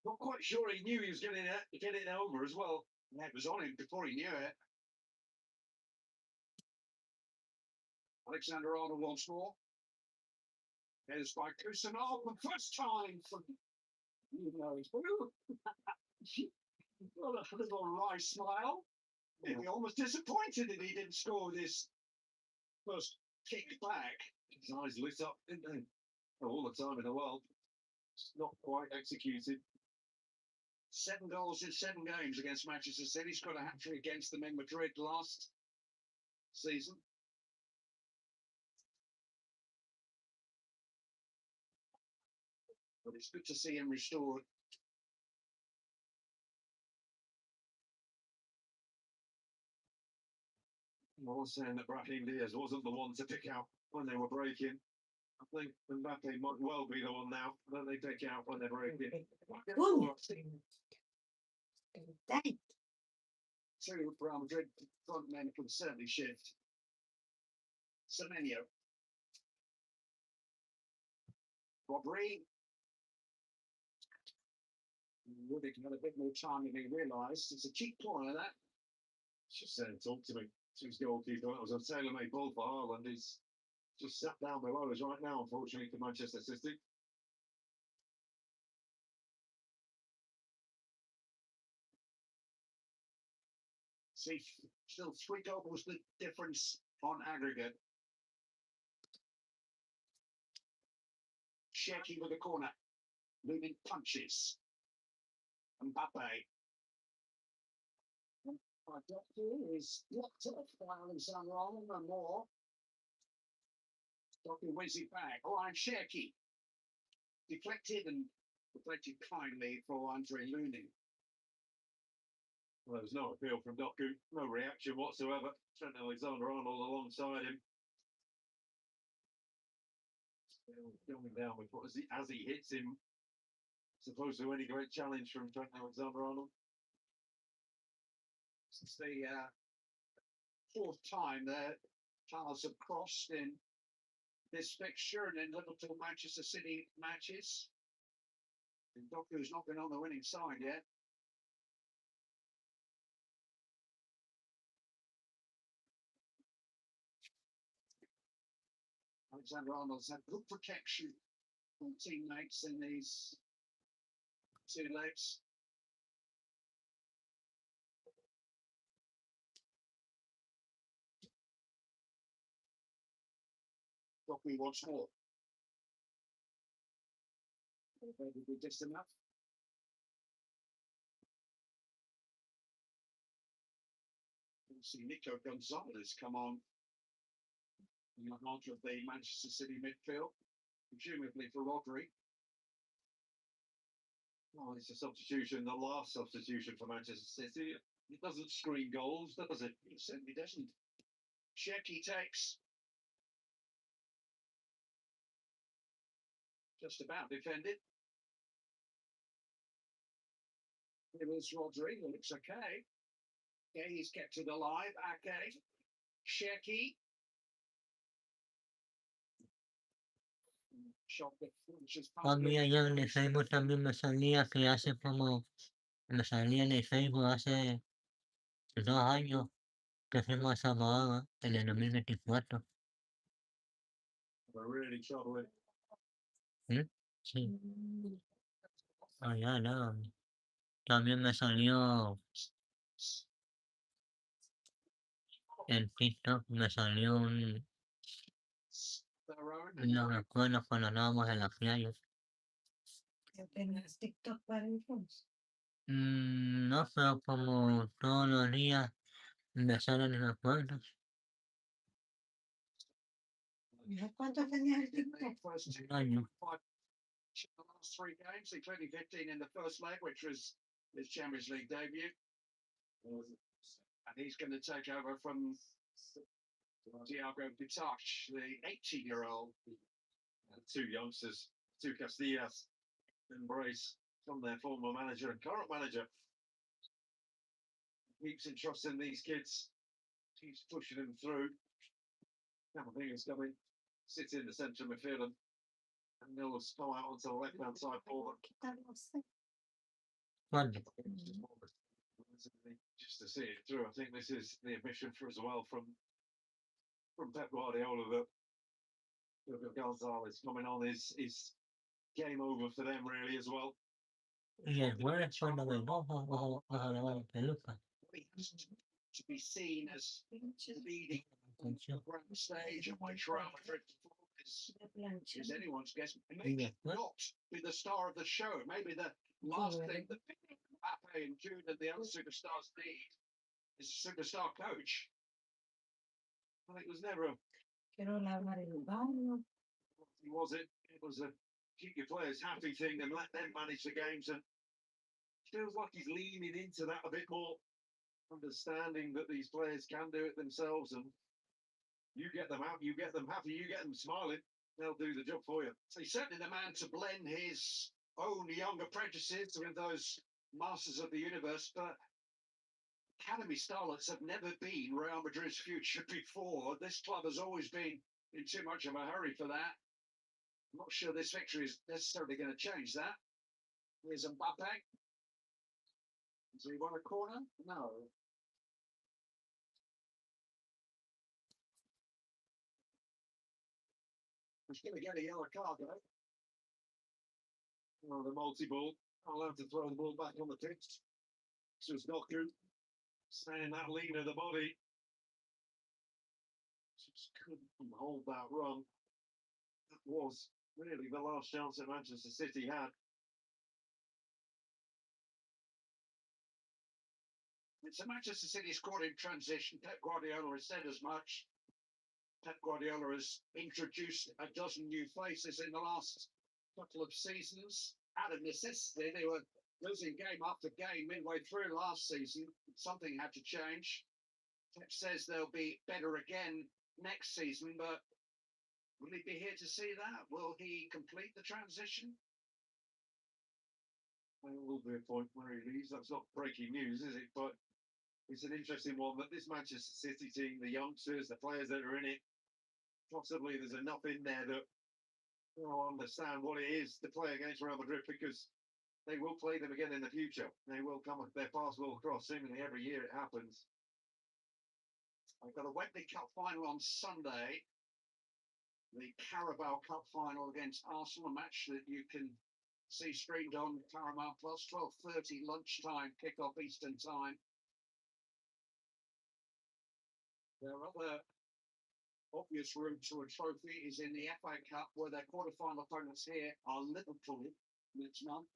Not quite sure he knew he was getting it over as well. The head was on him before he knew it. Alexander Arnold once more. Here's by Kusanov for the first time from he's got a little wry smile. Maybe almost disappointed that he didn't score this first kick back. His eyes lit up, didn't they? All the time in the world. It's not quite executed. 7 goals in 7 games against Manchester City. He's got a hat-trick against them in Madrid last season. But it's good to see him restored. I was saying that Brahim Diaz wasn't the one to pick out when they were breaking. I think Mbappe might well be the one now that they pick out when they're breaking. Two Real Madrid front men can certainly shift. Semenyo. Rodri. Rubik had a bit more time than he realised. It's a cheap corner, that. Just saying, talk to me. To his goalkeeper. That was a tailor-made ball for Haaland. He's just sat down below us right now, unfortunately, for Manchester City. See, still 3 goals the difference on aggregate. Shaky with the corner. Looming punches. Mbappe. Doku is blocked off by Alexander Arnold and more. Doku wins it back. Ryan Cherki. Deflected and deflected kindly for Andre Looney. Well, there was no appeal from Doku. No reaction whatsoever. Trent Alexander-Arnold alongside him. Still going down with what as he hits him. As opposed to any great challenge from Trent Alexander-Arnold. Since the 4th time their paths have crossed in this fixture and in Liverpool Manchester City matches. And Doku's not been on the winning side yet. Alexander Arnold's had good protection from teammates in these 2 legs. Doku once more. Maybe be just enough. You see Nico Gonzalez come on in the heart of the Manchester City midfield, presumably for Rodri. Oh, it's a substitution, the last substitution for Manchester City. It doesn't screen goals, does it? It certainly doesn't. Cherki takes. Just about defended. It was Rodri, who looks okay. Yeah, he's kept it alive. Ake. Cherki. Shot that finishes A mí allá en el Facebook también me salía que hace como, me salía en el Facebook hace 2 años que fuimos a Samoa en el 2024. We're really troubling. Sí. Allá, no. También me salió en TikTok, me salió unos recuerdos cuando andábamos en la playa. ¿Tenías TikTok para entonces? No, pero como todos los días me salen recuerdos. ¿Cuánto tenía el In the TikTok? first two, Un año. 5 in the last 3 games, including 15 in the first leg, which was his Champions League debut. And he's going to take over from Thiago Pitache, the 18-year-old. Two youngsters, two Castillas, embrace from their former manager and current manager. Keeps entrusting these kids, keeps pushing them through. Camavinga's coming, sits in the centre of midfield, and they'll spill out onto the left-hand side for them. ¿Cuándo? Just to see it through, I think this is the admission for as well from Pep Guardiola that Gonzalez coming on is game over for them really as well. Y el jueves cuando vengamos a grabar la peluca. To be seen as leading the Atención. grand stage of which Real Madrid is anyone's guess. It Y may después, not be the star of the show. Maybe the last thing that Mbappe and Jude and the other superstars need is a superstar coach. Well, it was never a Quiero lavar el baño. was it? It was a keep your players happy thing and let them manage the games. And feels like he's leaning into that a bit more, understanding that these players can do it themselves. And you get them out, you get them happy, you get them smiling, they'll do the job for you. So he's certainly the man to blend his own young apprentices with those masters of the universe. But academy starlets have never been Real Madrid's future before. This club has always been in too much of a hurry for that. I'm not sure this victory is necessarily going to change that. Here's Mbappe. Does he want a corner? No. He's going to get a yellow card, though. Oh, the multi-ball. I'll have to throw the ball back on the pitch. So it's not good. Staying that lean of the body. Just couldn't hold that run. That was really the last chance that Manchester City had. It's a Manchester City squad in transition. Pep Guardiola has said as much. Pep Guardiola has introduced a dozen new faces in the last couple of seasons. Out of necessity, they were losing game after game midway through last season. Something had to change. Pep says they'll be better again next season, but will he be here to see that? Will he complete the transition? There will be a point where he leaves. That's not breaking news, is it? But it's an interesting one that this Manchester City team, the youngsters, the players that are in it, possibly there's enough in there that will understand what it is to play against Real Madrid, because they will play them again in the future. They will come, their paths will cross. Seemingly every year it happens. I've got a Wembley Cup final on Sunday. The Carabao Cup final against Arsenal, a match that you can see streamed on Paramount Plus, 12:30 lunchtime kickoff Eastern time. Their other obvious route to a trophy is in the FA Cup, where their quarter-final opponents here are Liverpool next month.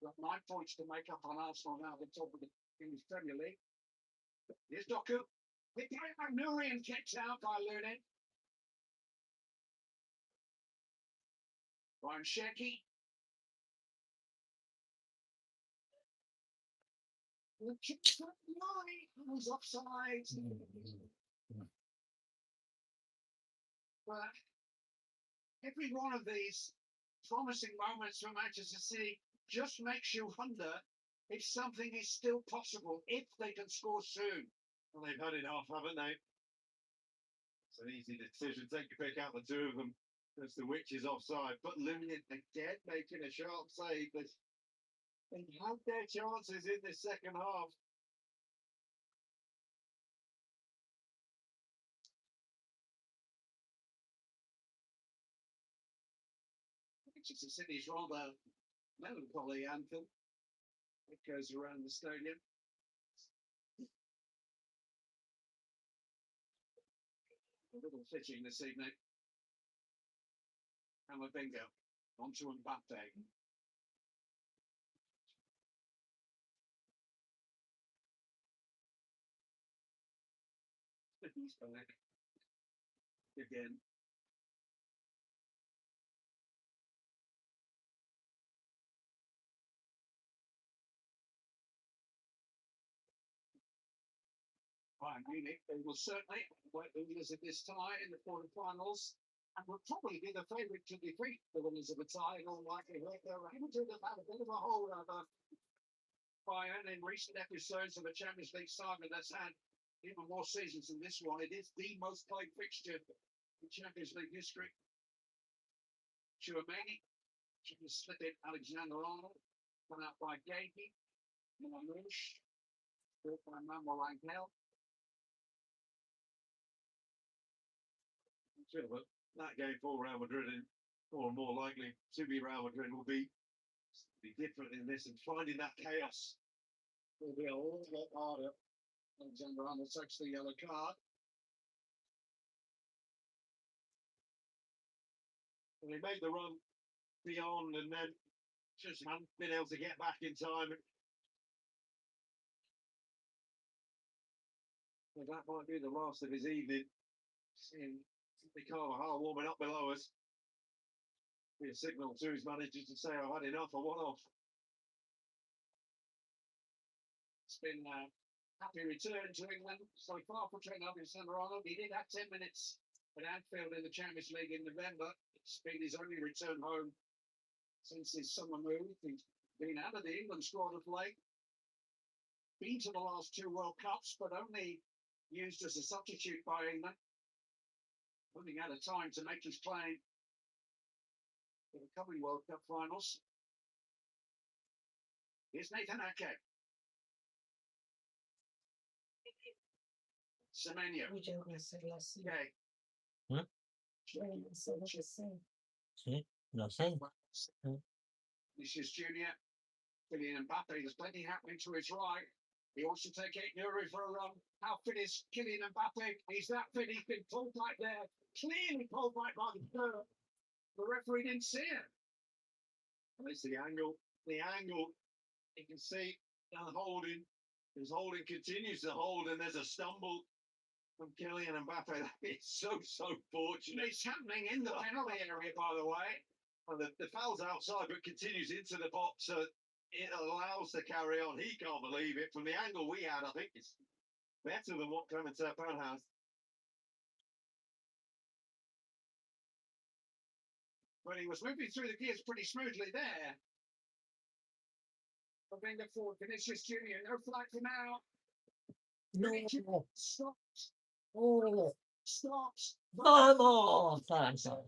Got 9 points to make up on Arsenal now at the top of the English Premier League. Here's Doku. Miguel Nurian kicked out by Lunin. Ryan Shecky. The kick's not right. It was offside. But every one of these promising moments for Manchester City just makes you wonder if something is still possible, if they can score soon. Well, they've had enough, haven't they? It's an easy decision. Take your pick out the two of them as to which is offside. But Lunin again making a sharp save. They had their chances in the second half. Manchester City's rather melancholy anthem. It goes around the stadium. A little fitting this evening. Camavinga onto Mbappe. He's back. again. Bayern Munich, they will certainly wait the winners of this tie in the quarterfinals and will probably be the favourite to defeat the winners of the tie in all likelihood. They're able to have had a bit of a hold over Bayern in recent episodes of the Champions League saga that's had even more seasons than this one. It is the most played fixture in Champions League history. Chouameni, slip it, Alexander-Arnold, run out by Gagey, Mouche, built by Manuel Angel. But that game for Real Madrid, and more and more likely to be Real Madrid, will be different in this, and finding that chaos will be a lot harder. Alexander Arnold takes the yellow card. And they made the run beyond and then just haven't been able to get back in time. Well, that might be the last of his evening. Seeing Carvajal warming up below us. Be a signal to his managers to say, I've had enough, I want off. It's been a happy return to England so far for Trent Alexander-Arnold. He did have 10 minutes at Anfield in the Champions League in November. It's been his only return home since his summer move. He's been out of the England squad of late. Been to the last 2 World Cups, but only used as a substitute by England. Running out of time to make his claim for the coming World Cup finals. Here's Nathan Ake. Semenyo. Okay. Sí, lo sé. Vinicius Junior. Kylian Mbappe. There's plenty happening to his right. He wants to take it Nuri for a run. How fit is Kylian Mbappe? He's that fit. He's been pulled back there. Clearly pulled back by the curve. The referee didn't see it. And it's the angle. The angle. You can see the holding. His holding continues to hold, and there's a stumble from Kylian Mbappe. It's so fortunate. It's happening in the penalty area, by the way. And the foul's outside, but continues into the box. So it allows to carry on. He can't believe it. From the angle we had, I think it's better than what Clement Turpin has. But he was moving through the gears pretty smoothly there. Moving forward, Vinicius Junior, no flag for now. No. Stops. Oh. Stops. Vamos, Franco.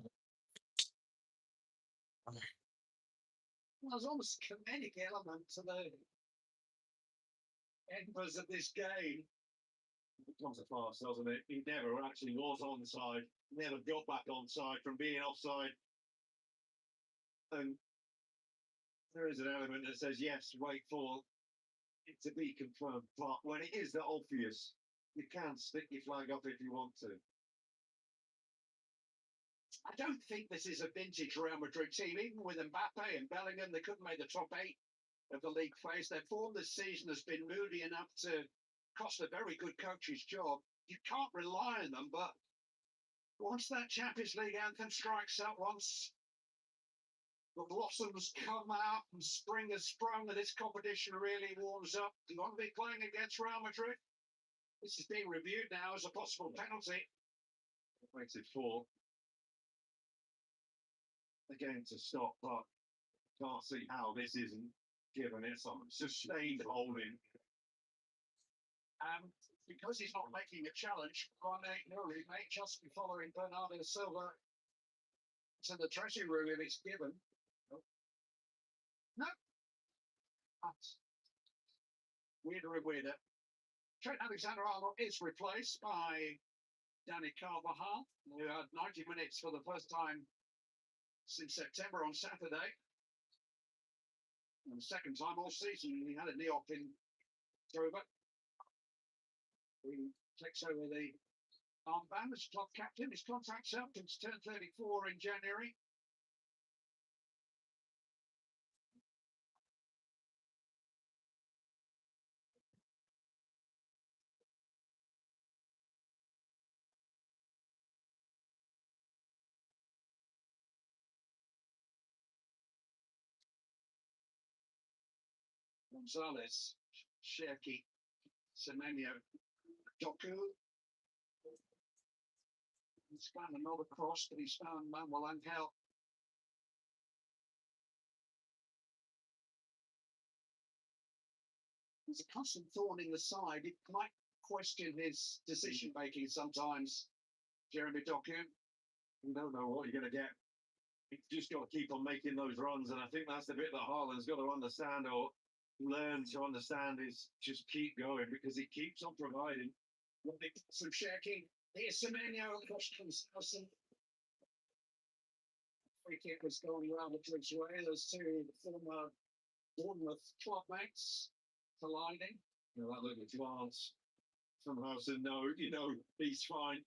There's almost a comedic element to the embers of this game. It becomes a farce, doesn't it? He never actually was onside, never got back onside from being offside. And there is an element that says, yes, wait for it to be confirmed. But when it is that obvious, you can stick your flag up if you want to. I don't think this is a vintage Real Madrid team. Even with Mbappe and Bellingham, they couldn't make the top 8 of the league phase. Their form this season has been moody enough to cost a very good coach's job. You can't rely on them, but once that Champions League anthem strikes up, once the blossoms come out and spring has sprung and this competition really warms up, you want to be playing against Real Madrid? This is being reviewed now as a possible penalty. It makes it 4. Again to stop, but can't see how this isn't given it some sustained holding. Because he's not making a challenge, Nuri may just be following Bernardo Silva to the dressing room if it's given. No. That's weirder and weirder. Trent Alexander-Arnold is replaced by Danny Carvajal, who had 90 minutes for the first time since September on Saturday. And the second time all season, he had a knee op in October. He takes over the armband as club captain. His contract's up. He's turned 34 in January. Gonzalez, Cherki, Semenyo, Doku. He's found another cross, but he's found Manuel Angel. He's a constant thorn in the side. It might question his decision making sometimes, Jeremy Doku. You don't know what you're going to get. You've just got to keep on making those runs, and I think that's the bit that Haaland's got to understand or learn to understand is just keep going because he keeps on providing. Some Cherki. Here's Semenyo across Constance. Free kick was going around the Twitch way. Those two former Bournemouth club mates colliding. You know, that little glance from Haaland, no, he's fine.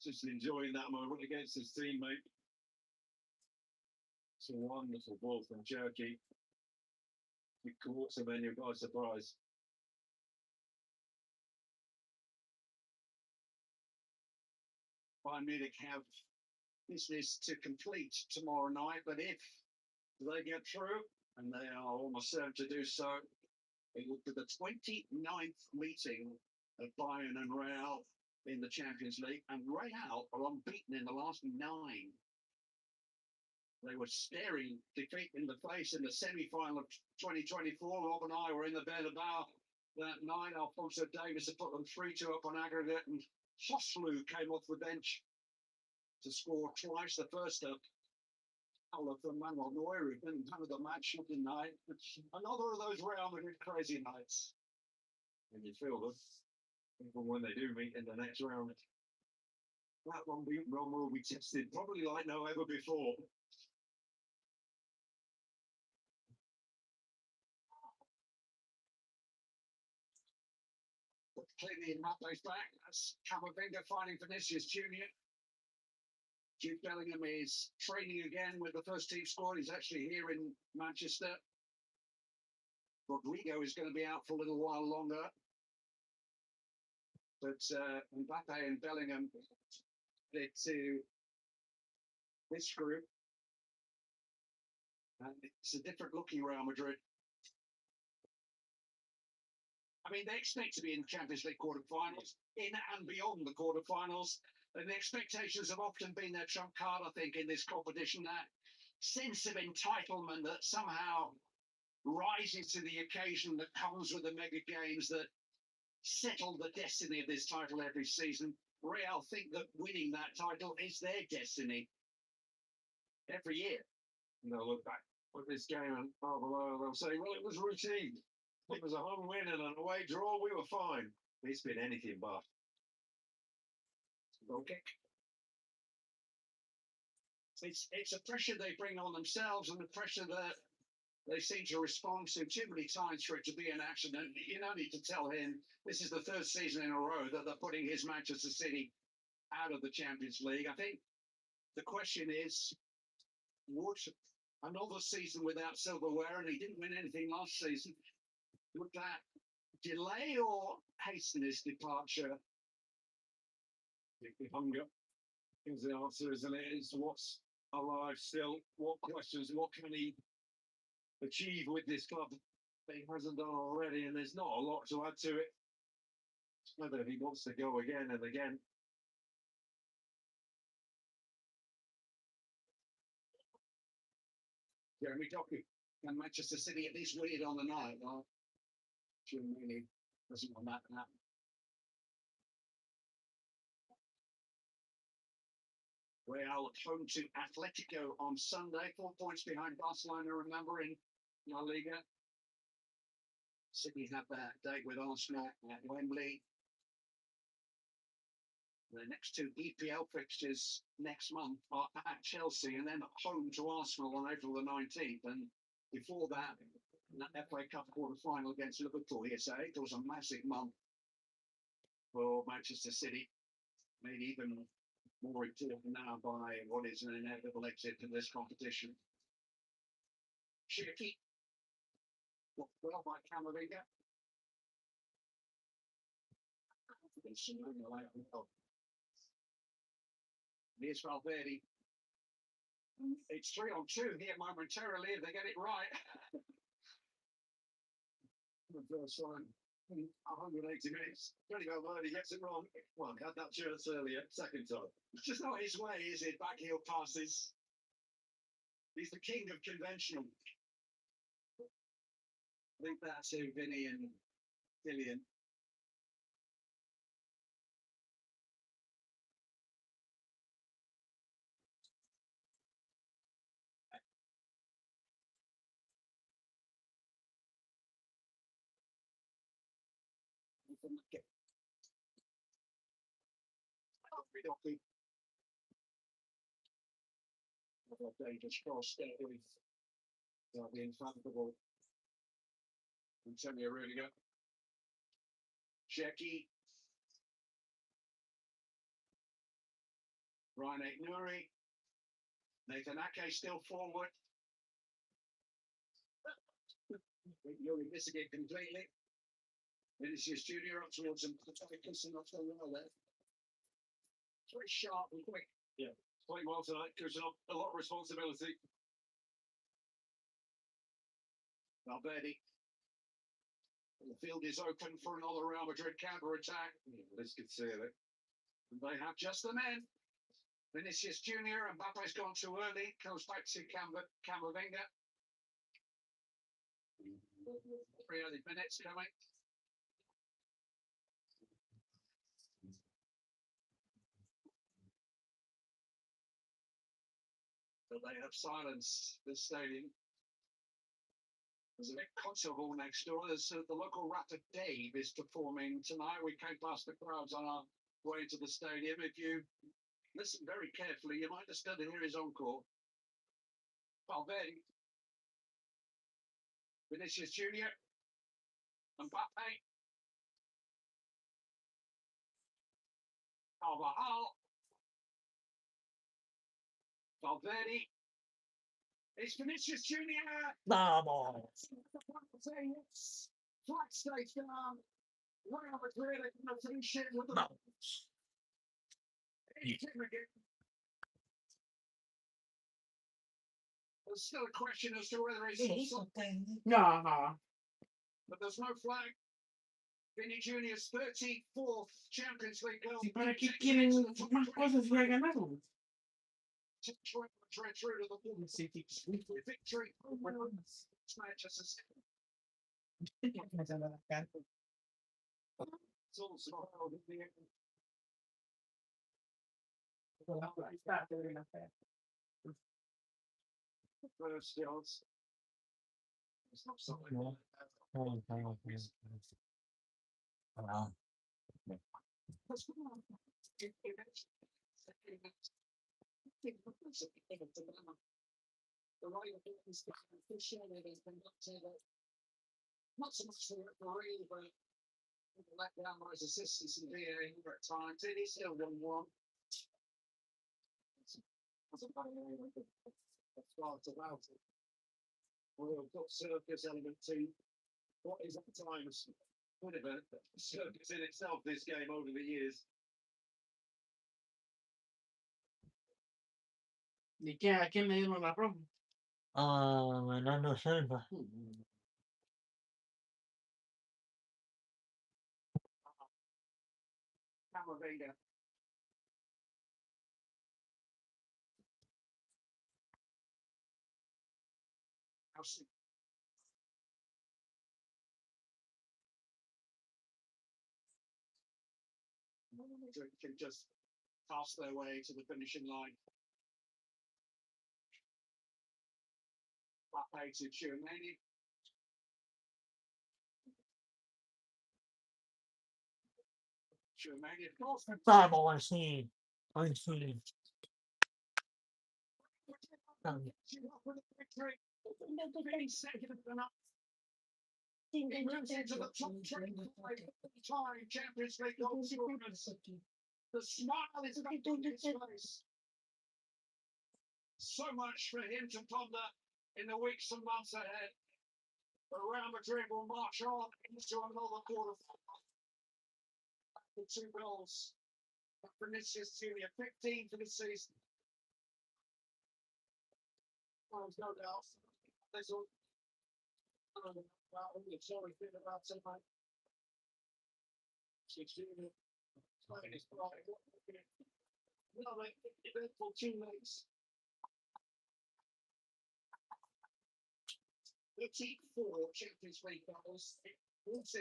Just enjoying that moment against his teammate. It's a wonderful ball from Cherki. He caught Semenyo by surprise. Bayern Munich have business to complete tomorrow night, but if they get through, and they are almost certain to do so, it will be the 29th meeting of Bayern and Real in the Champions League, and Real are unbeaten in the last 9. They were staring defeat in the face in the semi-final of 2024. Rob and I were in the Bernabeu that night. Alphonso Davies had put them 3-2 up on aggregate, and Joslu came off the bench to score twice. The first foul from Manuel Neuer, who didn't have the match of the night. Another of those Real Madrid crazy nights. And you feel them, even when they do meet in the next round. That one will be tested probably like no ever before. Clearly, Mbappe's back. That's Camavinga finding Vinicius Junior. Jude Bellingham is training again with the first team squad. He's actually here in Manchester. Rodrigo is going to be out for a little while longer. But Mbappe and Bellingham headed to this group. And it's a different looking Real Madrid. I mean, they expect to be in Champions League quarterfinals, in and beyond the quarterfinals. And the expectations have often been their trump card, I think, in this competition. That sense of entitlement that somehow rises to the occasion that comes with the mega games that settle the destiny of this title every season. Real think that winning that title is their destiny every year. And they'll look back at this game and they'll say, well, it was routine. It was a home win and an away draw. We were fine. It's been anything but. Goal kick. It's a pressure they bring on themselves and the pressure that they seem to respond to too many times for it to be an accident. You don't need to tell him this is the third season in a row that they're putting his Manchester City out of the Champions League. I think the question is, would another season without silverware, and he didn't win anything last season, would that delay or hasten his departure? The hunger is the answer, isn't it? It's what's alive still. What questions? What can he achieve with this club that he hasn't done already? And there's not a lot to add to it. It's whether he wants to go again and again. Jeremy Doku. Can Manchester City at least win it on the night? Well, Jim really doesn't want that to happen. Real home to Atletico on Sunday, 4 points behind Barcelona, remember, in La Liga. City have that date with Arsenal at Wembley. The next two EPL fixtures next month are at Chelsea and then home to Arsenal on April the 19th. And before that, FA Cup quarter-final against Liverpool, it was a massive month for Manchester City, made even more important now by what is an inevitable exit in this competition. Cherki, well by Camavinga. Here's Valverde. It's 3-on-2 here momentarily if they get it right. The first time in 180 minutes. Johnny Valverde gets it wrong. Well, he had that chance earlier, second time. It's just not his way, is it? Backheel passes. He's the king of conventional. I think that's who Vinny and Gillian. Dangerous cross there with the in front of the ball. Antonio Rudiger. Shecky. Ryan Nuri. Nathan Ake still forward. Nuri missing it completely. Vinicius Junior up towards him. Kissing off the wall there. It's very sharp and quick. Yeah. Playing well tonight, gives a lot of responsibility. Valverde. The field is open for another Real Madrid counter-attack. Yeah, this could seal it. And they have just the men. Vinicius Junior and Mbappe's gone too early. Goes back to Camavinga. 3 early minutes coming. But they have silenced the stadium. There's a big concert hall next door. There's the local rapper Dave is performing tonight. We came past the crowds on our way to the stadium. If you listen very carefully, you might just hear his encore. Valverde, Vinicius Junior, Mbappe, Carvajal, Valverde. It's Vinicius Junior. Vamos. Flag stays down. Real Madrid are going to finish it with the Vamos. There's still a question as to whether it's No. but there's no flag. Vinny Junior's 34th Champions League goal. ¿Y para qué quieren más cosas si ya ganaron? Madrid through to the victory. Manchester City. It's all smiled at the end. First chance. It's not something. Wow. Not so much the referee, but let down by his assistants and VA at times. It is still 1-1. That's part about it. We've got circus element to what is at times a bit of a circus in itself, this game over the years. ¿Y qué? ¿A quién le dieron la roja? Ganando Selva. Camavinga. Can just pass their way to the finishing line. Mbappe to Tchouaméni. Tchouaméni, of course. Vamos, sí. Hoy sí. He moves into the top 25 Champions League goal scorers. The smile is back on his face. So much for him to ponder in the weeks and months ahead. But Real Madrid will march on into another quarterfinal. The 2 goals. Vinicius Junior, 15 for the season. Oh, no doubt. There's all Well, it's always been about something. 16 playing his part. No, like, eventful teammates. The T4 Champions League battles. Also,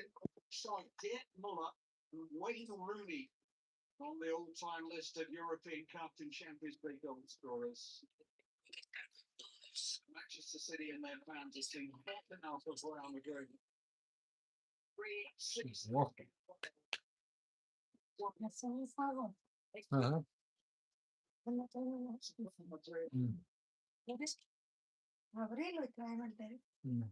side Diet Muller and Wayne Rooney on the all-time list of European Cup and Champions League goal scorers. Manchester City and their fans have seen hot enough of Real Madrid. 3-6. Hacer un favor. Ajá. No tengo una excusa. Mm, ¿Quieres abrirlo y traerme el dedo? mm.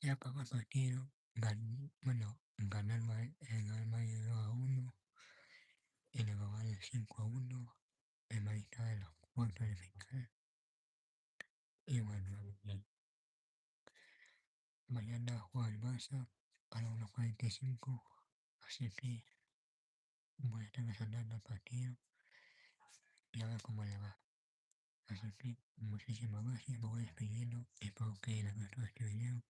Ya acabó el partido. Bueno, ganar el Madrid 2-1. en el global de 5-1, el Madrid está en los cuartos de final. Y bueno, mañana juega el Barça a las 1:45, así que voy a estar resaltando el partido y a ver cómo le va. Así que muchísimas gracias, me voy despidiendo, espero que les haya gustado este video.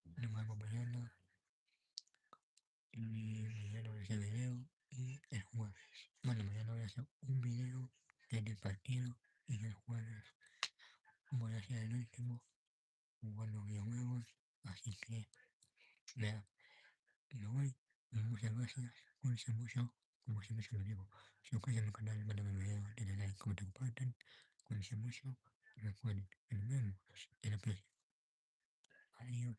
Nos vemos mañana y mañana voy a hacer video y el jueves. Bueno, mañana voy a hacer un video del partido y el jueves voy a hacer el último jugando videojuegos, así que vea, me voy. Muchas gracias, cuídense mucho, como siempre se lo digo. Suscríbanse a mi canal, mándame video, denle like, comenten, compartan, cuídense mucho y recuerden, nos vemos en la próxima. Adiós.